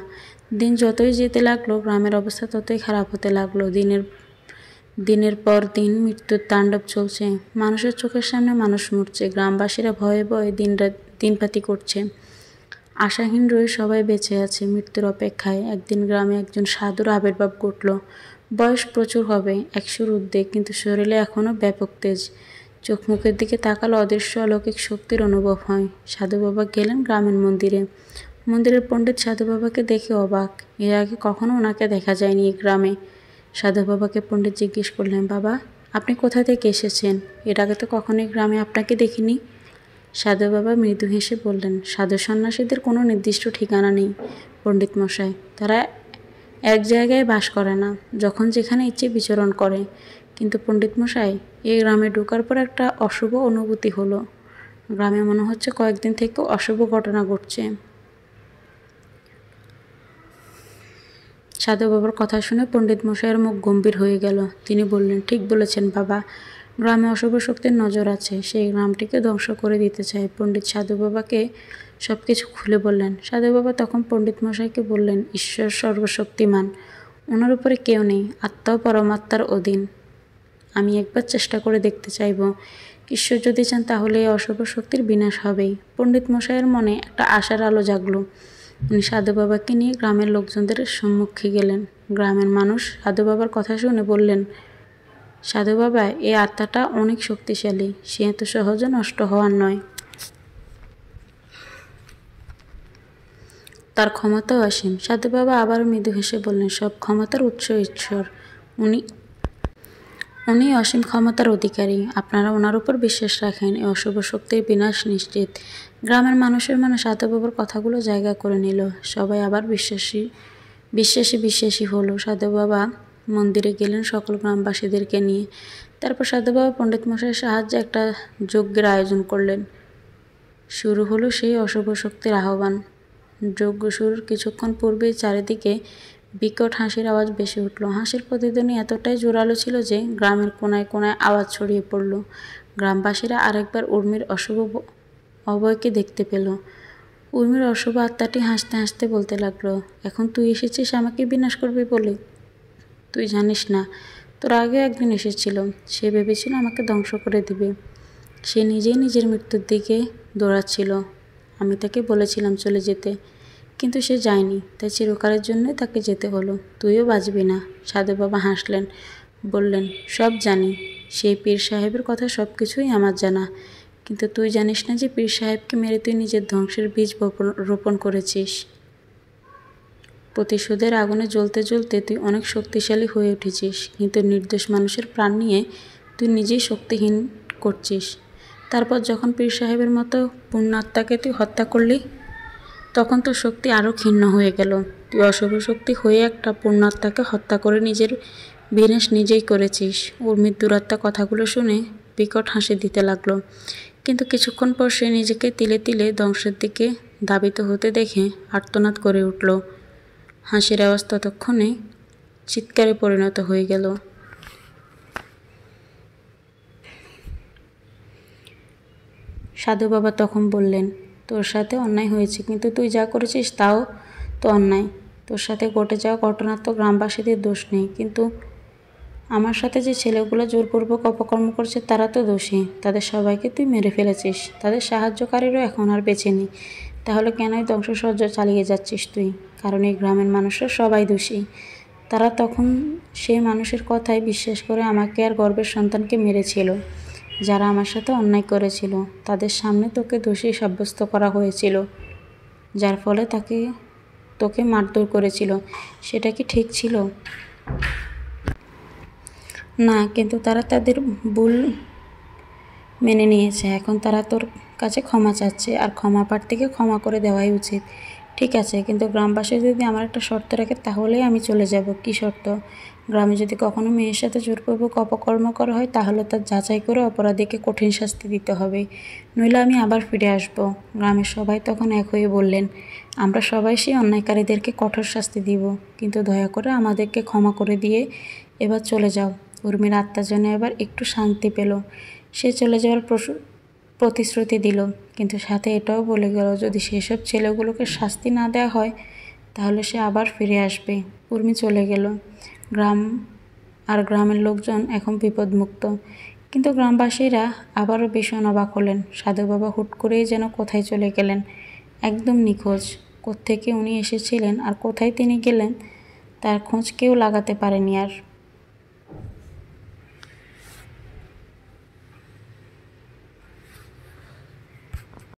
দিন যতই যেতে লাগলো, গ্রামের অবস্থা ততই খারাপ হতে লাগলো। দিনের পর দিন মৃত্যুর তাণ্ডব চলছে, মানুষের চোখের সামনে মানুষ মরছে। গ্রামবাসীরা ভয়ে ভয়ে দিনপাতি করছে, আশাহীন রয়ে সবাই বেঁচে আছে মৃত্যুর অপেক্ষায়। একদিন গ্রামে একজন সাধুর আবির্ভাব ঘটল। বয়স প্রচুর হবে, একশোর ঊর্ধ্বে, কিন্তু শরীরে এখনও ব্যাপক তেজ। চোখ মুখের দিকে তাকালে অদৃশ্য অলৌকিক শক্তির অনুভব হয়। সাধু বাবা গেলেন গ্রামের মন্দিরে। মন্দিরের পণ্ডিত সাধু বাবাকে দেখে অবাক, এর আগে কখনো ওনাকে দেখা যায়নি এই গ্রামে। সাধু বাবাকে পণ্ডিত জিজ্ঞেস করলেন, বাবা আপনি কোথা থেকে এসেছেন? এর আগে তো কখনোই গ্রামে আপনাকে দেখিনি। সাধু বাবা মৃদু হেসে বললেন, সাধু সন্ন্যাসীদের কোনো নির্দিষ্ট ঠিকানা নেই পণ্ডিত মশাই, তারা এক জায়গায় বাস করে না, যখন যেখানে ইচ্ছে বিচরণ করে। কিন্তু পণ্ডিত মশাই, এই গ্রামে ঢোকার পর একটা অশুভ অনুভূতি হলো। গ্রামে মনে হচ্ছে কয়েকদিন থেকে অশুভ ঘটনা ঘটছে। সাধু বাবার কথা শুনে পণ্ডিত মশাইয়ের মুখ গম্ভীর হয়ে গেল। তিনি বললেন, ঠিক বলেছেন বাবা, গ্রামে অশুভ শক্তির নজর আছে, সেই গ্রামটিকে ধ্বংস করে দিতে চায়। পণ্ডিত সাধু বাবাকে সব কিছু খুলে বললেন। সাধু বাবা তখন পণ্ডিত মশাইকে বললেন, ঈশ্বর সর্বশক্তিমান, ওনার উপরে কেউ নেই, আত্মাও পরমাত্মার অধীন। আমি একবার চেষ্টা করে দেখতে চাইব, ঈশ্বর যদি চান তাহলে এই অশুভ শক্তির বিনাশ হবেই। পণ্ডিত মশাইয়ের মনে একটা আশার আলো জাগলো। উনি সাধু বাবাকে নিয়ে গ্রামের লোকজনদের সম্মুখে গেলেন। গ্রামের মানুষ সাধু বাবার কথা শুনে বললেন, সাধু বাবা, এই আত্মাটা অনেক শক্তিশালী, সে এত সহজে নষ্ট হওয়ার নয়, তার ক্ষমতাও অসীম। সাধু বাবা আবার মৃদু হেসে বললেন, সব ক্ষমতার উৎস ঈশ্বর, উনি উনি অসীম ক্ষমতার অধিকারী, আপনারা ওনার উপর বিশ্বাস রাখেন। এই অশুভ শক্তির বিনাশ নিশ্চিত। গ্রামের মানুষের মনে সাধু বাবার কথাগুলো জায়গা করে নিল। সবাই আবার বিশ্বাসী হলো। সাধু বাবা মন্দিরে গেলেন সকল গ্রামবাসীদেরকে নিয়ে। তারপর সাধু বাবা পণ্ডিত মশাইয়ের সাহায্যে একটা যজ্ঞের আয়োজন করলেন। শুরু হলো সেই অশুভ শক্তির আহ্বান। যজ্ঞ শুরুর কিছুক্ষণ পূর্বেই চারিদিকে বিকট হাসির আওয়াজ ভেসে উঠল। হাসির প্রতিধ্বনি এতটাই জোরালো ছিল যে গ্রামের কোনায় কোনায় আওয়াজ ছড়িয়ে পড়ল। গ্রামবাসীরা আরেকবার উর্মির অশুভ অভয়কে দেখতে পেল। উর্মির অশুভ আত্মাটি হাসতে হাসতে বলতে লাগলো, এখন তুই এসেছিস আমাকে বিনাশ করবি বলে? তুই জানিস না, তোর আগে একদিন এসেছিল। সে ভেবেছিল আমাকে ধ্বংস করে দিবে। সে নিজেই নিজের মৃত্যুর দিকে দৌড়াচ্ছিল। আমি তাকে বলেছিলাম চলে যেতে, কিন্তু সে যায়নি। তাই চিরকালের জন্য তাকে যেতে হলো। তুইও বাঁচবি না। সাধু বাবা হাসলেন, বললেন, সব জানি। সেই পীর সাহেবের কথা সব কিছুই আমার জানা, কিন্তু তুই জানিস না যে পীর সাহেবকে মেরে তুই নিজের ধ্বংসের বীজ রোপণ করেছিস। প্রতিশোধের আগুনে জ্বলতে জ্বলতে তুই অনেক শক্তিশালী হয়ে উঠেছিস, কিন্তু নির্দোষ মানুষের প্রাণ নিয়ে তুই নিজেই শক্তিহীন করছিস। তারপর যখন পীর সাহেবের মতো পুণ্যাত্মাকে তুই হত্যা করলি, তখন তোর শক্তি আরও ক্ষীণ হয়ে গেল। তুই অশুভ শক্তি হয়ে একটা পুণ্যাত্মাকে হত্যা করে নিজের বিনাশ নিজেই করেছিস। উর্মির দুরাত্মা কথাগুলো শুনে বিকট হাসি দিতে লাগলো, কিন্তু কিছুক্ষণ পর সে নিজেকে তিলে তিলে ধ্বংসের দিকে ধাবিত হতে দেখে আর্তনাদ করে উঠল। হাসির আওয়াজ ততক্ষণে চিৎকারে পরিণত হয়ে গেল। সাধু বাবা তখন বললেন, তোর সাথে অন্যায় হয়েছে, কিন্তু তুই যা করেছিস তাও তো অন্যায়। তোর সাথে ঘটে যাওয়া ঘটনার তো গ্রামবাসীদের দোষ নেই, কিন্তু আমার সাথে যে ছেলেগুলো জোরপূর্বক অপকর্ম করছে তারা তো দোষী। তাদের সবাইকে তুই মেরে ফেলেছিস। তাদের সাহায্যকারীরও এখন আর বেঁচে নেই। তাহলে কেনই ধ্বংসযজ্ঞ চালিয়ে যাচ্ছিস তুই? কারণ এই গ্রামের মানুষরা সবাই দোষী। তারা তখন সেই মানুষের কথায় বিশ্বাস করে আমাকে আর গর্ভের সন্তানকে মেরেছিল। যারা আমার সাথে অন্যায় করেছিল তাদের সামনে তোকে দোষী সাব্যস্ত করা হয়েছিল, যার ফলে তোকে মারধর করেছিল। সেটা কি ঠিক ছিল? না, কিন্তু তারা তাদের ভুল মেনে নিয়েছে। এখন তারা তোর কাছে ক্ষমা চাচ্ছে, আর ক্ষমা প্রার্থীকে ক্ষমা করে দেওয়াই উচিত। ঠিক আছে, কিন্তু গ্রামবাসী যদি আমার একটা শর্ত রাখে তাহলেই আমি চলে যাব। কি শর্ত? গ্রামে যদি কখনো মেয়ের সাথে জোরপূর্বক অপকর্ম করা হয় তাহলে তার যাচাই করে অপরাধীকে কঠিন শাস্তি দিতে হবে, নইলে আমি আবার ফিরে আসব। গ্রামের সবাই তখন এক হয়ে বললেন, আমরা সবাই সেই অন্যায়কারীদেরকে কঠোর শাস্তি দিব, কিন্তু দয়া করে আমাদেরকে ক্ষমা করে দিয়ে এবার চলে যাও। উর্মির আত্মা যেন এবার একটু শান্তি পেল। সে চলে যাওয়ার প্রতিশ্রুতি দিল, কিন্তু সাথে এটাও বলে গেল যদি সেসব ছেলেগুলোকে শাস্তি না দেওয়া হয় তাহলে সে আবার ফিরে আসবে। উর্মি চলে গেল। গ্রামের লোকজন এখন বিপদমুক্ত, কিন্তু গ্রামবাসীরা আবারও ভীষণ অবাক হলেন। সাধু বাবা হুট করেই যেন কোথায় চলে গেলেন, একদম নিখোঁজ। কোত্থেকে উনি এসেছিলেন আর কোথায় তিনি গেলেন তার খোঁজ কেউ লাগাতে পারেনি আর।